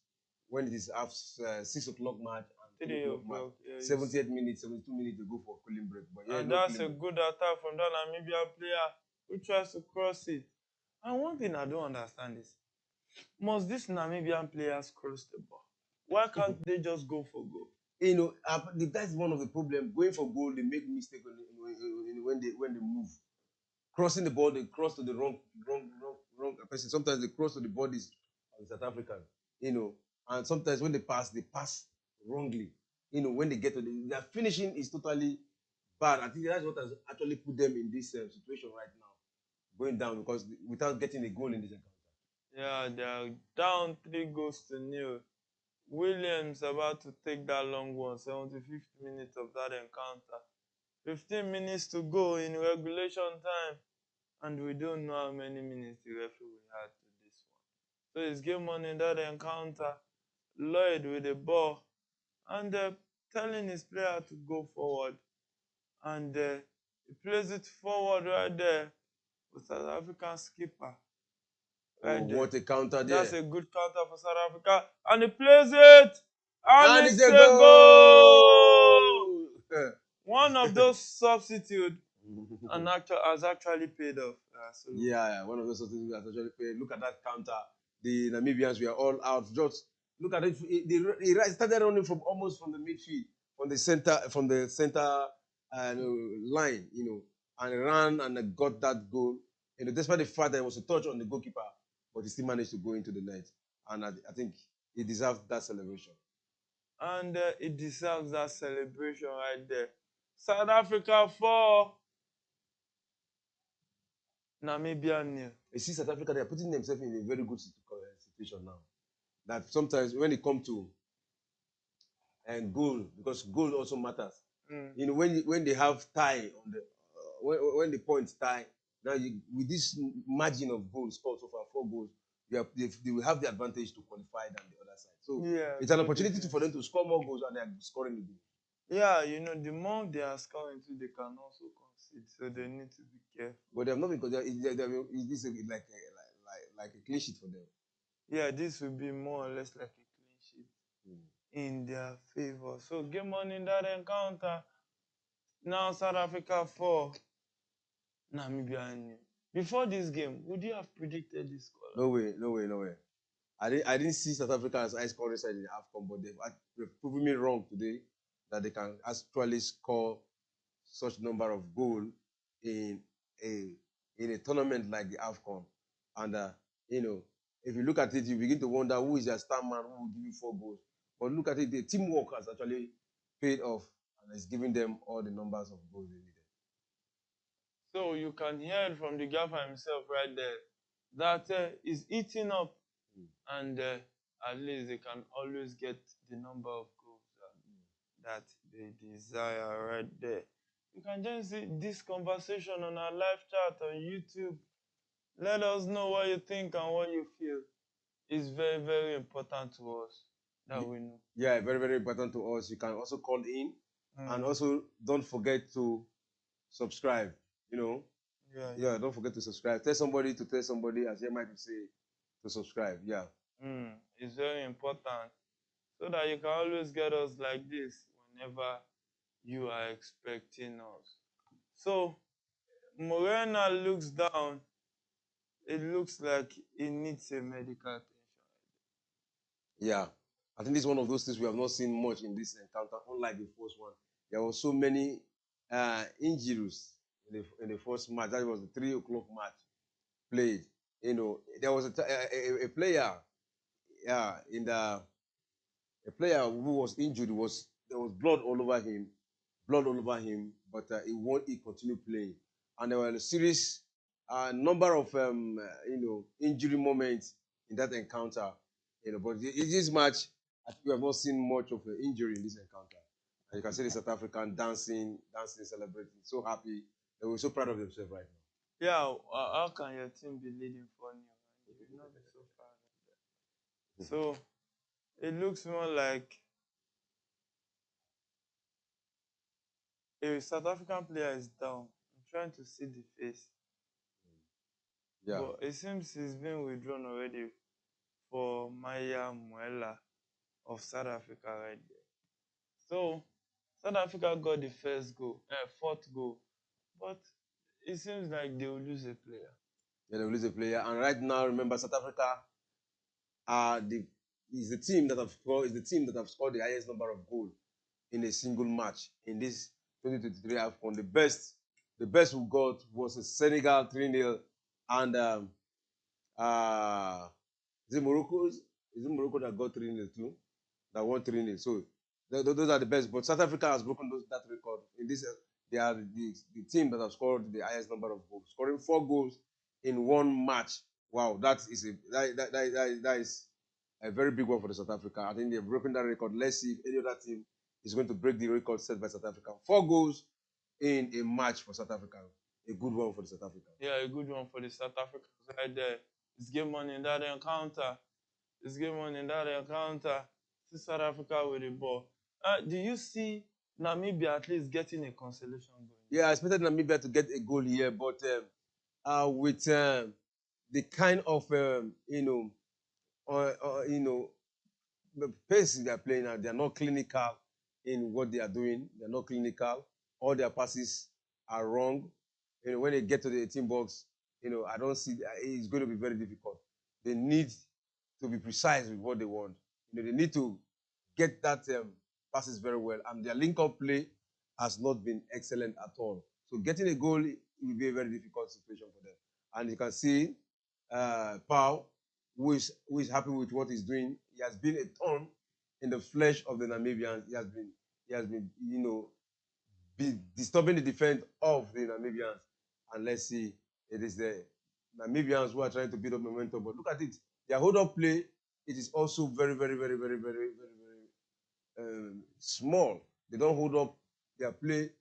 when it is 6 o'clock match and 3 o'clock match, yeah, 70th minute, 72 minutes to go for cooling break. But yeah, and no that's a good attack from that Namibia player who tries to cross it. And one thing I don't understand is, must these Namibian players cross the ball? Why can't they just go for goal? You know, that's one of the problems. Going for goal, they make mistake when they move. Crossing the ball, they cross to the wrong person. Sometimes they cross to the bodies of the South African, you know. And sometimes when they pass wrongly. You know, when they get to their finishing is totally bad. I think that's what has actually put them in this situation right now, going down, because without getting a goal in this encounter. Yeah, they are down 3-0. Williams about to take that long one, 75th minute of that encounter. 15 minutes to go in regulation time, and we don't know how many minutes the referee will add to this one. So it's game on in that encounter. Lloyd with the ball, and telling his player to go forward, and he plays it forward right there with South African skipper. Right there. What a counter there. That's a good counter for South Africa. And he plays it. And it's a goal! One of those substitutes and has actually paid off. Yeah, one of those substitutes has actually paid. Look at that counter. The Namibians were all out. Just look at it. He started running from almost from the midfield, from the center line, you know, and ran and got that goal. You know, despite the fact that it was a touch on the goalkeeper, but he still managed to go into the net. And I think he deserves that celebration. And it deserves that celebration right there. South Africa 4, Namibia 0. You see, South Africa, they are putting themselves in a very good situation now. That sometimes when it comes to goal, because goal also matters. You know, when they have tie on the when the points tie, now with this margin of goals scored so far, 4 goals, they will have the advantage to qualify than the other side. So yeah, it's an opportunity for them to score more goals, and they are scoring the goals. Yeah, you know, the more they are scoring, they can also concede, so they need to be careful. But they have not been, because this is like a clean sheet for them. Yeah, this will be more or less like a clean sheet in their favor. So game on in that encounter. Now South Africa 4, Namibia 0. Before this game, would you have predicted this score? No way. I didn't see South Africa as high scoring side in the AFCON, but they've proven me wrong today that they can actually score such number of goals in a tournament like the AFCON. And you know, if you look at it, you begin to wonder who is their star man who will give you 4 goals. But look at it, the teamwork has actually paid off and is giving them all the numbers of goals they needed. So you can hear it from the gaffer himself right there that is eating up, and at least they can always get the number of goals that they desire right there. You can just see this conversation on our live chat on YouTube. Let us know what you think and what you feel. It's very, very important to us that we know. Yeah, very, very important to us. You can also call in, and also don't forget to subscribe. You know, Yeah. don't forget to subscribe. Tell somebody to tell somebody, as you might say, to subscribe. Yeah. It's very important so that you can always get us like this whenever you are expecting us. So Morena looks down. It looks like he needs a medical attention. Yeah. I think this is one of those things we have not seen much in this encounter, unlike the first one. There were so many injuries in the first match. That was the 3 o'clock match played. You know, there was a player in the a player who was injured. There was blood all over him, but he continued playing. And there were a serious number of injury moments in that encounter. But in this match, I think we have not seen much of an injury in this encounter. And you can see the South African dancing, celebrating, so happy. They were so proud of themselves right now. Yeah, how can your team be leading for you? You will not be so proud of them. So it looks more like a South African player is down. I'm trying to see the face. Yeah. But it seems he's been withdrawn already for Maya Muela of South Africa right there. So South Africa got the fourth goal. But it seems like they will lose a player. Yeah, they will lose a player. And right now, remember, South Africa is the team that have scored the highest number of goals in a single match in this 2023 AFCON. The best we got was a Senegal 3-0, and is it Morocco? Is it Morocco that got 3-0 too? That won 3-0. So those are the best. But South Africa has broken that record. In this, they are the team that have scored the highest number of goals, scoring 4 goals in one match. Wow, that is a very big one for the South Africa. I think they've broken that record. Let's see if any other team is going to break the record set by South Africa. 4 goals in a match for South Africa. A good one for the South Africa. Yeah, a good one for the South Africans right there. It's game on in that encounter. It's game on in that encounter. See South Africa with the ball. Do you see Namibia at least getting a consolation goal? Yeah, I expected Namibia to get a goal here, but with the kind of the pace they are playing now, they are not clinical in what they are doing. They are not clinical. All their passes are wrong. When they get to the 18 box, I don't see it's going to be very difficult. They need to be precise with what they want. They need to get that passes very well, and their link-up play has not been excellent at all. So getting a goal will be a very difficult situation for them. And you can see Pau, who is happy with what he's doing. He has been a thorn in the flesh of the Namibians. He has been disturbing the defense of the Namibians. And let's see, it is the Namibians who are trying to build up momentum. But look at it, their hold-up play, it is also very, very, very, very, very, very, very small. They don't hold up their play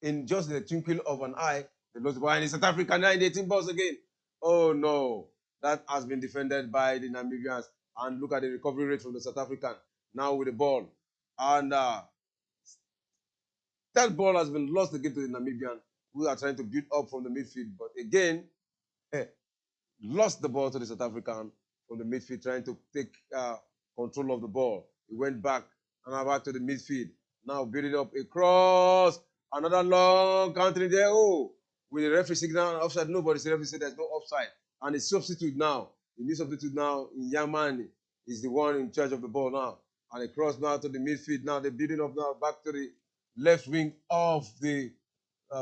in just the twinkle of an eye. They lost the ball, and it's South Africa now in the 18 balls again. Oh no, that has been defended by the Namibians. And look at the recovery rate from the South African now with the ball. And that ball has been lost again to the Namibian, who are trying to build up from the midfield. But again, lost the ball to the South African from the midfield, trying to take control of the ball. He went back and now back to the midfield. Now building up a cross. Another long country there. Oh, with the referee signal offside. Nobody said referee said there's no offside. And the substitute now. The new substitute now in Yamani is the one in charge of the ball now. And a cross now to the midfield. Now they're building up now back to the left wing of the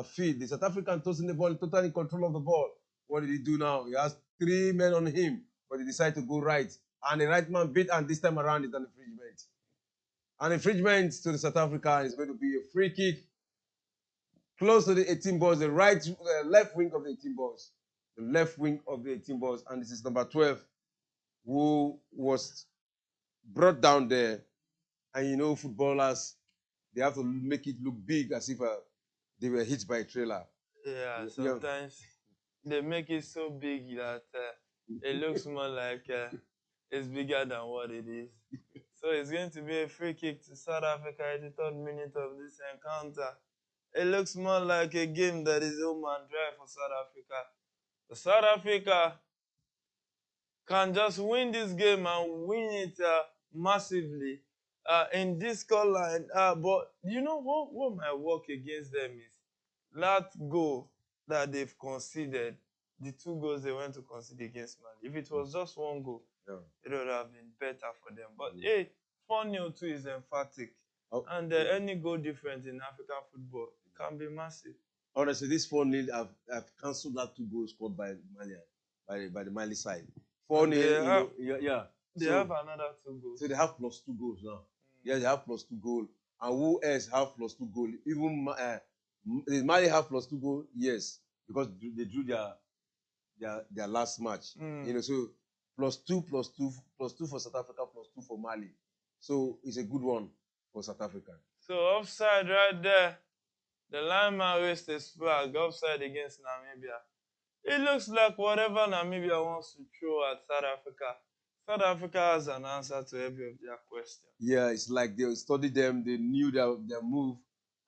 field. The South African tossing the ball, totally in control of the ball. What did he do now? He has 3 men on him, but he decided to go right. And the right man beat, and this time around is an infringement. An infringement to the South African is going to be a free kick close to the 18 balls, the left wing of the 18 balls. The left wing of the 18 balls, and this is number 12, who was brought down there. And footballers, they have to make it look big as if they were hit by a trailer. Yeah, sometimes they make it so big that it looks more like it's bigger than what it is. So it's going to be a free kick to South Africa at the 3rd minute of this encounter. It looks more like a game that is home and dry for South Africa. But South Africa can just win this game and win it massively in this scoreline. But you know what might work against them is that goal that they've conceded, the 2 goals they went to concede against Mali. If it was just 1 goal, it would have been better for them. But hey, 4-0 too is emphatic. Oh, And any goal difference in African football can be massive. Honestly, this 4-0, I've cancelled that 2 goals scored by Mali, by the Mali side. 4-0, yeah. They have another 2 goals. So they have +2 goals now. Yeah, they have +2 goals. And who else have +2 goals? Even Mali have +2 goals, yes, because they drew their last match. So +2, +2 for South Africa, +2 for Mali. So it's a good one for South Africa. So offside right there. The lineman raised his flag, offside against Namibia. It looks like whatever Namibia wants to throw at South Africa has an answer to every of their questions. Yeah, it's like they studied them, they knew their move,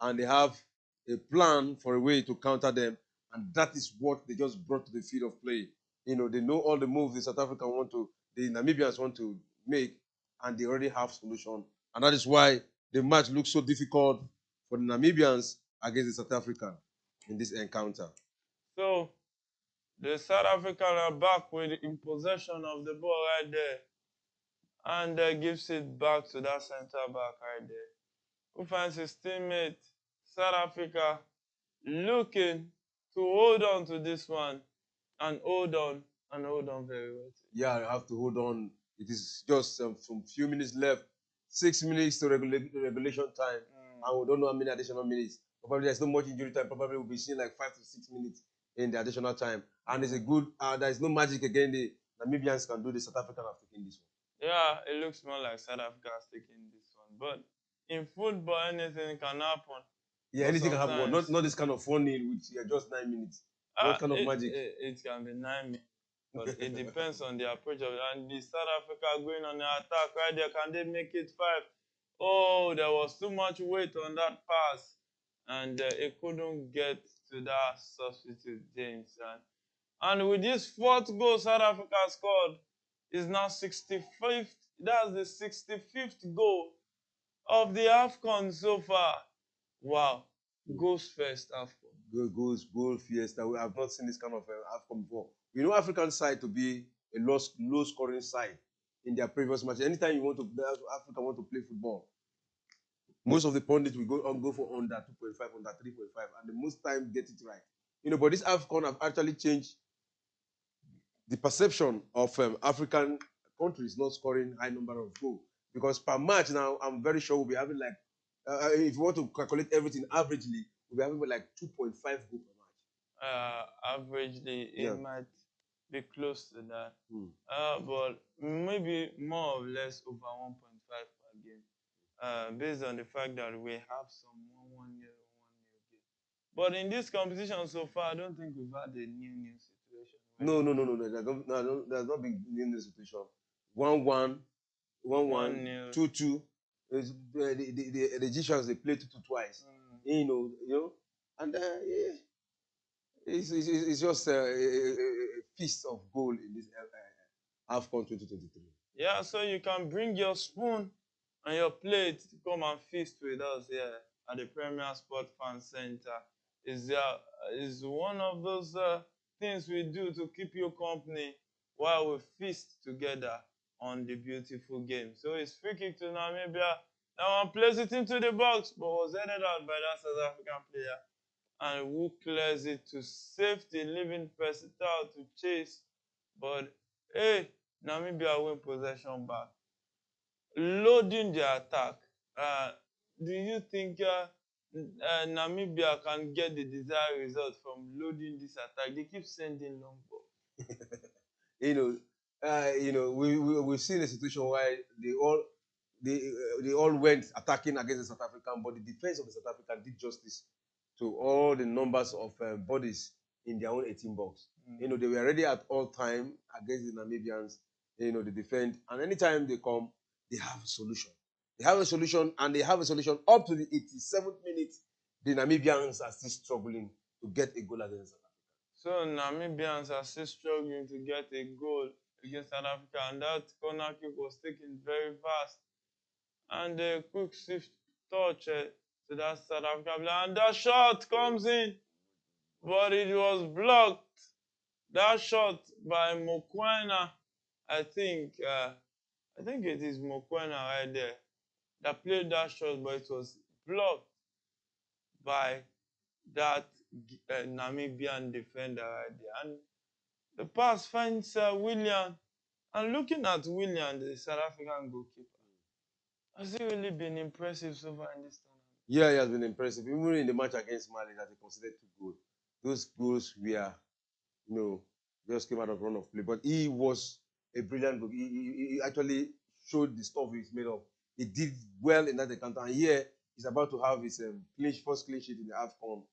and they have a plan for a way to counter them, and that is what they just brought to the field of play. They know all the moves the the Namibians want to make, and they already have solution. And that is why the match looks so difficult for the Namibians against the South African in this encounter. So the South African are back in possession of the ball right there, and gives it back to that center back right there, who finds his teammate. South Africa looking to hold on to this one and hold on very well. Yeah, you have to hold on. It is just some few minutes left. 6 minutes to regulation time. And we don't know how many additional minutes. Probably there's no much injury time. Probably we'll be seeing like 5 to 6 minutes in the additional time. And it's a good, there is no magic again. The Namibians can do the South African have taken this one. Yeah, it looks more like South Africa has taken this one. But in football, anything can happen. Yeah, anything can happen. But not this kind of 4-0, which are just 9 minutes. What kind of magic? It can be 9 minutes. But it depends on the approach of it. And the South Africa going on the attack right there, can they make it 5? Oh, there was too much weight on that pass. And it couldn't get to that substitute, James. And with this 4th goal South Africa scored, is now 65th. That's the 65th goal of the AFCON so far. Wow. Goals first AFCON. Goal fiesta. We have not seen this kind of AFCON before. We know African side to be a low scoring side in their previous matches. Anytime Africa want to play football, most of the pundits will go for under 2.5, under 3.5, and the most time get it right. But this AFCON have actually changed the perception of African countries not scoring high number of goals. Because per match now, I'm very sure we'll be having like, if you want to calculate everything averagely, we'll be having like 2.5 goals per match. Averagely, it might be close to that. But maybe more or less over 1.5 per game. Based on the fact that we have some 1-0 game. But in this competition so far, I don't think we've had a new situation. No. There's not been new situation. 1-1, 1-1, 2-2. The Egyptians, they play 2-2 twice. And it's just a feast of goal in this AFCON 2023. Yeah, so you can bring your spoon and your plate to come and feast with us here at the Premier Sport Fan Center. Is one of those things we do to keep you company while we feast together on the beautiful game. So it's free kick to Namibia. That one plays it into the box, but was headed out by that South African player. And who clears it to safety, leaving Persitao to chase. But hey, Namibia win possession back. Loading the attack. Do you think Namibia can get the desired result from loading this attack? They keep sending long balls. We've seen a situation where they all went attacking against the South African, but the defense of the South African did justice to all the numbers of bodies in their own 18 box. They were ready at all time against the Namibians. They defend, and anytime they come, they have a solution. They have a solution, and they have a solution up to the 87th minute. The Namibians are still struggling to get a goal against South Africa. So Namibians are still struggling to get a goal against South Africa, and that corner kick was taken very fast. And a quick swift touch to that South Africa player, and that shot comes in, but it was blocked. That shot by Mokoena, I think it is Mokoena right there that played that shot, but it was blocked by that Namibian defender right there. And the pass finds William. And looking at William, the South African goalkeeper, has he really been impressive so far in this tournament? Yeah, he has been impressive. Even in the match against Mali that he considered 2 goals. Those goals were, just came out of run of play. But he was a brilliant goal. He actually showed the stuff he's made of. He did well in that encounter. And here, he's about to have his first clean sheet in the AFCon.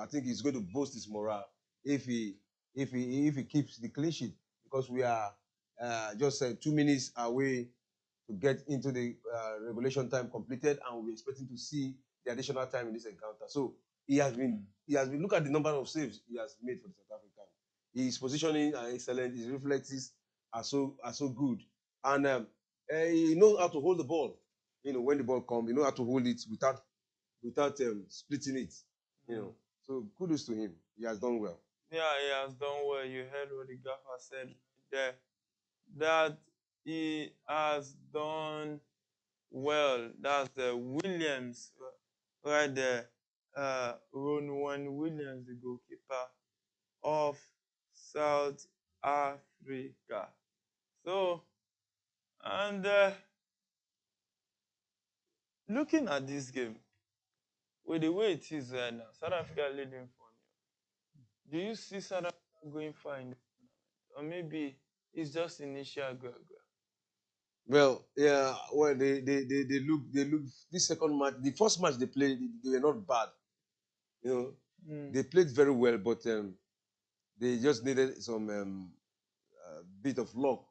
I think he's going to boost his morale if he keeps the clean sheet, because we are just 2 minutes away to get into the regulation time completed, and we're expecting to see the additional time in this encounter. So he has been look at the number of saves he has made for the South African. His positioning are excellent. His reflexes are so good, and he knows how to hold the ball. When the ball comes, he knows how to hold it without splitting it. So kudos to him. He has done well. Yeah, he has done well. You heard what the gaffer said there, that he has done well. That's Williams right there. Ron Williams, the goalkeeper of South Africa. So, and looking at this game, with the way it is right now, South Africa leading 4-0. Do you see South Africa going far in the tournament? Or maybe it's just initial grab? Well, yeah. Well, they look this second match. The first match they played, they were not bad. They played very well, but they just needed some bit of luck,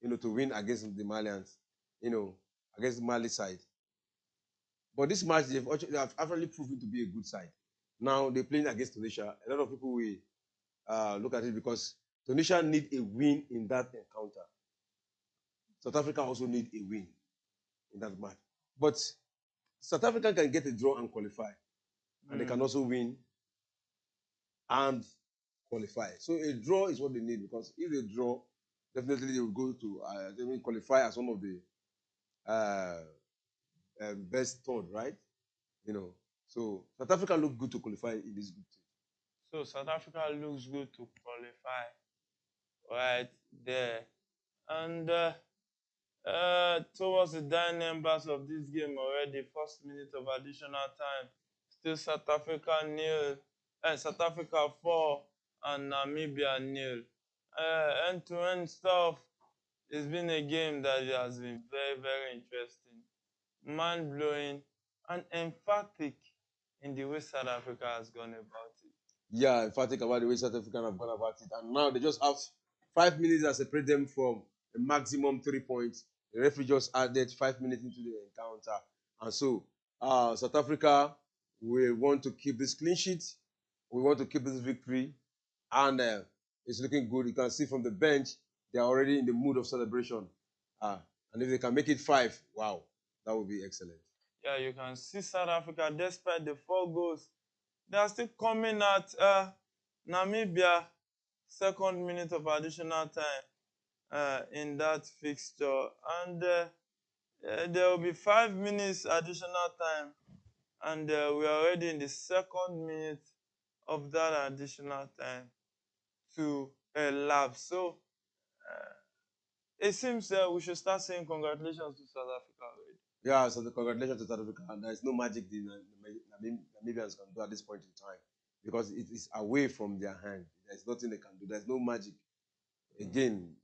to win against the Malians, against the Mali side. But this match, they have actually proven to be a good side. Now they're playing against Tunisia. A lot of people will look at it because Tunisia need a win in that encounter. South Africa also need a win in that match. But South Africa can get a draw and qualify. And they can also win and qualify. So a draw is what they need, because if they draw, definitely they will go to they will qualify as one of the best third, right? So South Africa look good to qualify in this group team. So South Africa looks good to qualify right there. And towards the dying embers of this game already, first minute of additional time, still South Africa 0, South Africa 4 and Namibia 0. End-to-end stuff. It's been a game that has been very, very interesting, mind-blowing, and emphatic in the way South Africa has gone about it. Yeah, emphatic about the way South Africa have gone about it. And now they just have 5 minutes that separate them from a maximum 3 points. The referee just added 5 minutes into the encounter. And so South Africa, we want to keep this clean sheet. We want to keep this victory. And it's looking good. You can see from the bench, they are already in the mood of celebration. And if they can make it 5, wow, that would be excellent. Yeah, you can see South Africa, despite the 4 goals, they are still coming at Namibia, second minute of additional time in that fixture. And there will be 5 minutes additional time. And we are already in the second minute of that additional time to elapse. So it seems we should start saying congratulations to South Africa already. Yeah, so congratulations to South Africa. And there is no magic the Namibians can do at this point in time, because it is away from their hand. There is nothing they can do. There is no magic again,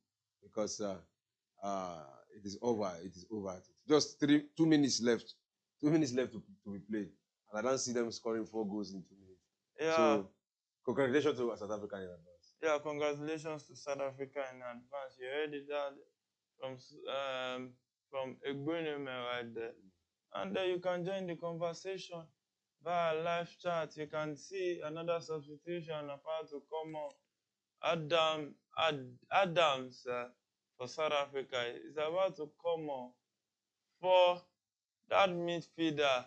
because it is over. It is over. Just 2 minutes left. 2 minutes left to be played, and I don't see them scoring 4 goals in 2 minutes. Yeah. So Congratulations to South Africa in advance. Yeah, congratulations to South Africa in advance. You heard it out from Egbunume right there. And then you can join the conversation via live chat. You can see another substitution about to come on. Adams for South Africa is about to come on for that midfielder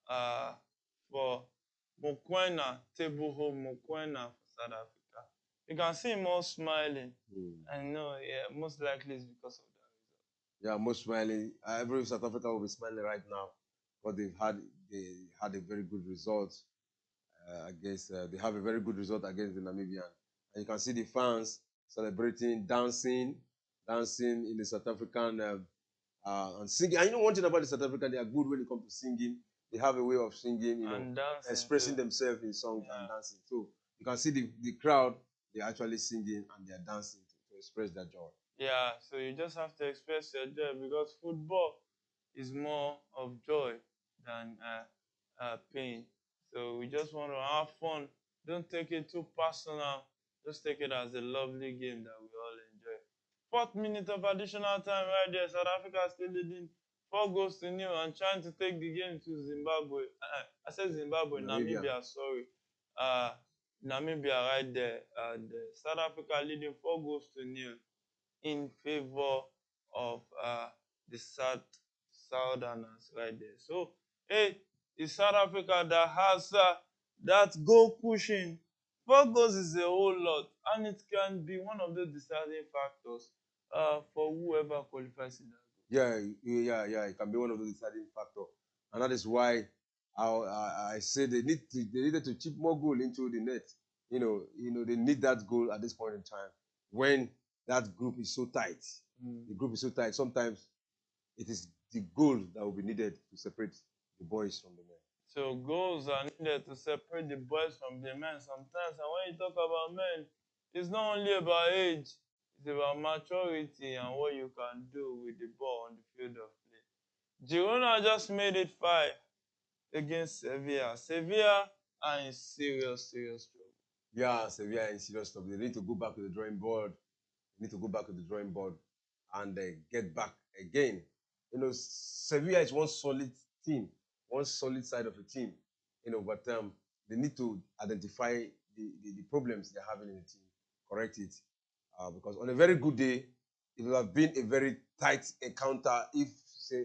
uh, for Tebuho Mokoena for South Africa. You can see him all smiling. I know, yeah, most likely it's because of that result. Yeah, most smiling. Every South Africa will be smiling right now, but they had a very good result against. They have a very good result against the Namibian, and you can see the fans celebrating, dancing in the South African and singing. And you know one thing about the South African, they are good when it comes to singing. They have a way of singing, and dancing expressing too. themselves in songs and dancing. So you can see the crowd, they're actually singing and they're dancing to express their joy. Yeah, so you just have to express your joy because football is more of joy than pain. So we just want to have fun. Don't take it too personal. Just take it as a lovely game that we all enjoy. 4th minute of additional time right there. South Africa still leading 4-0 and trying to take the game to Zimbabwe. I said Zimbabwe, Namibia, sorry. Namibia right there. South Africa leading 4-0 in favor of the Southerners right there. So, hey, it's South Africa that has that goal pushing. 4 goals is a whole lot, and it can be one of the deciding factors for whoever qualifies in that goal. Yeah. It can be one of the deciding factors, and that is why I say they needed to chip more goal into the net. You know, they need that goal at this point in time when that group is so tight. The group is so tight. Sometimes it is the goal that will be needed to separate the boys from the men. So goals are needed to separate the boys from the men sometimes. And when you talk about men, it's not only about age, it's about maturity and what you can do with the ball on the field of play. Girona just made it 5 against Sevilla. Sevilla are in serious trouble. Yeah, Sevilla are in serious trouble. They need to go back to the drawing board. And get back again. You know, Sevilla is one solid team, one solid side of a team. You know, but they need to identify the problems they're having in the team, correct it. Because on a very good day, it will have been a very tight encounter if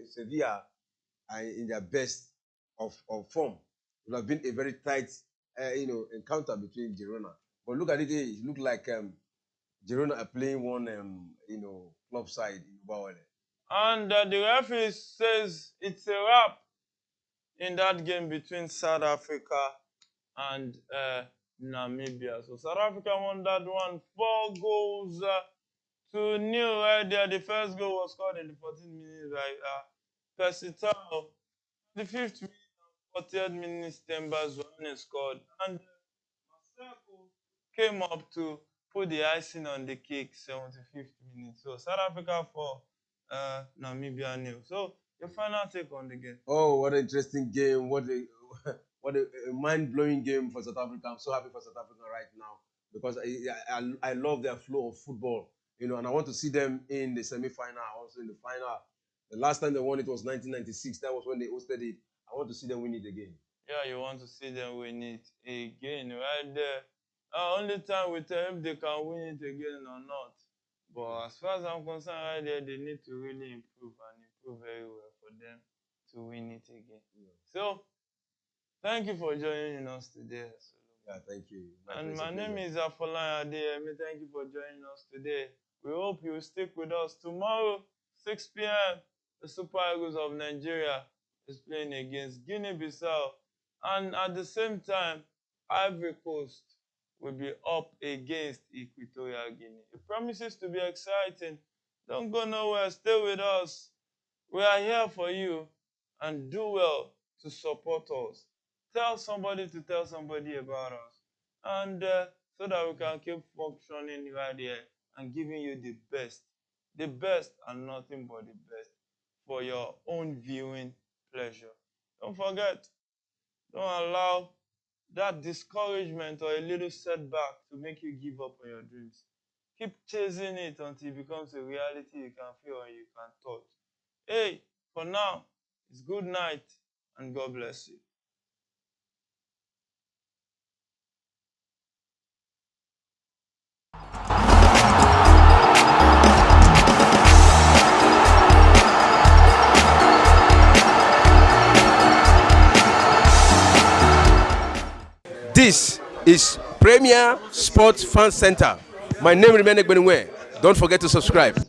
Sevilla are in their best of form. It would have been a very tight, encounter between Girona. But look at it, it looked like Girona are playing one, club side in Ubawale. And the referee says it's a wrap in that game between South Africa and Namibia. So South Africa won that one 4-0 right there. The first goal was scored in the 14th minute by Persitao. The 5th minute and 40th minute, Tembas scored. And Masako came up to put the icing on the cake, 75th minute. So South Africa 4, Namibia 0. So your final take on the game? Oh, what an interesting game! What a mind-blowing game for South Africa. I'm so happy for South Africa right now because I love their flow of football. You know, and I want to see them in the semi-final, also in the final. The last time they won it was 1996. That was when they hosted it. I want to see them win it again. Yeah, you want to see them win it again, right there. Only time we tell if they can win it again or not. But as far as I'm concerned, right there, they need to really improve and improve very well for them to win it again. Yeah. So, thank you for joining us today. Yeah, thank you. My name is Afolan Adeyemi. Thank you for joining us today. We hope you stick with us tomorrow, 6 p.m. The Super Eagles of Nigeria is playing against Guinea-Bissau. And at the same time, Ivory Coast will be up against Equatorial Guinea. It promises to be exciting. Don't go nowhere. Stay with us. We are here for you, and do well to support us. Tell somebody to tell somebody about us, and so that we can keep functioning right here and giving you the best and nothing but the best for your own viewing pleasure. Don't forget, don't allow that discouragement or a little setback to make you give up on your dreams. Keep chasing it until it becomes a reality you can feel and you can touch. Hey, for now, it's good night and God bless you. This is Premier Sports Fan Center. My name remains Egbenwe. Don't forget to subscribe.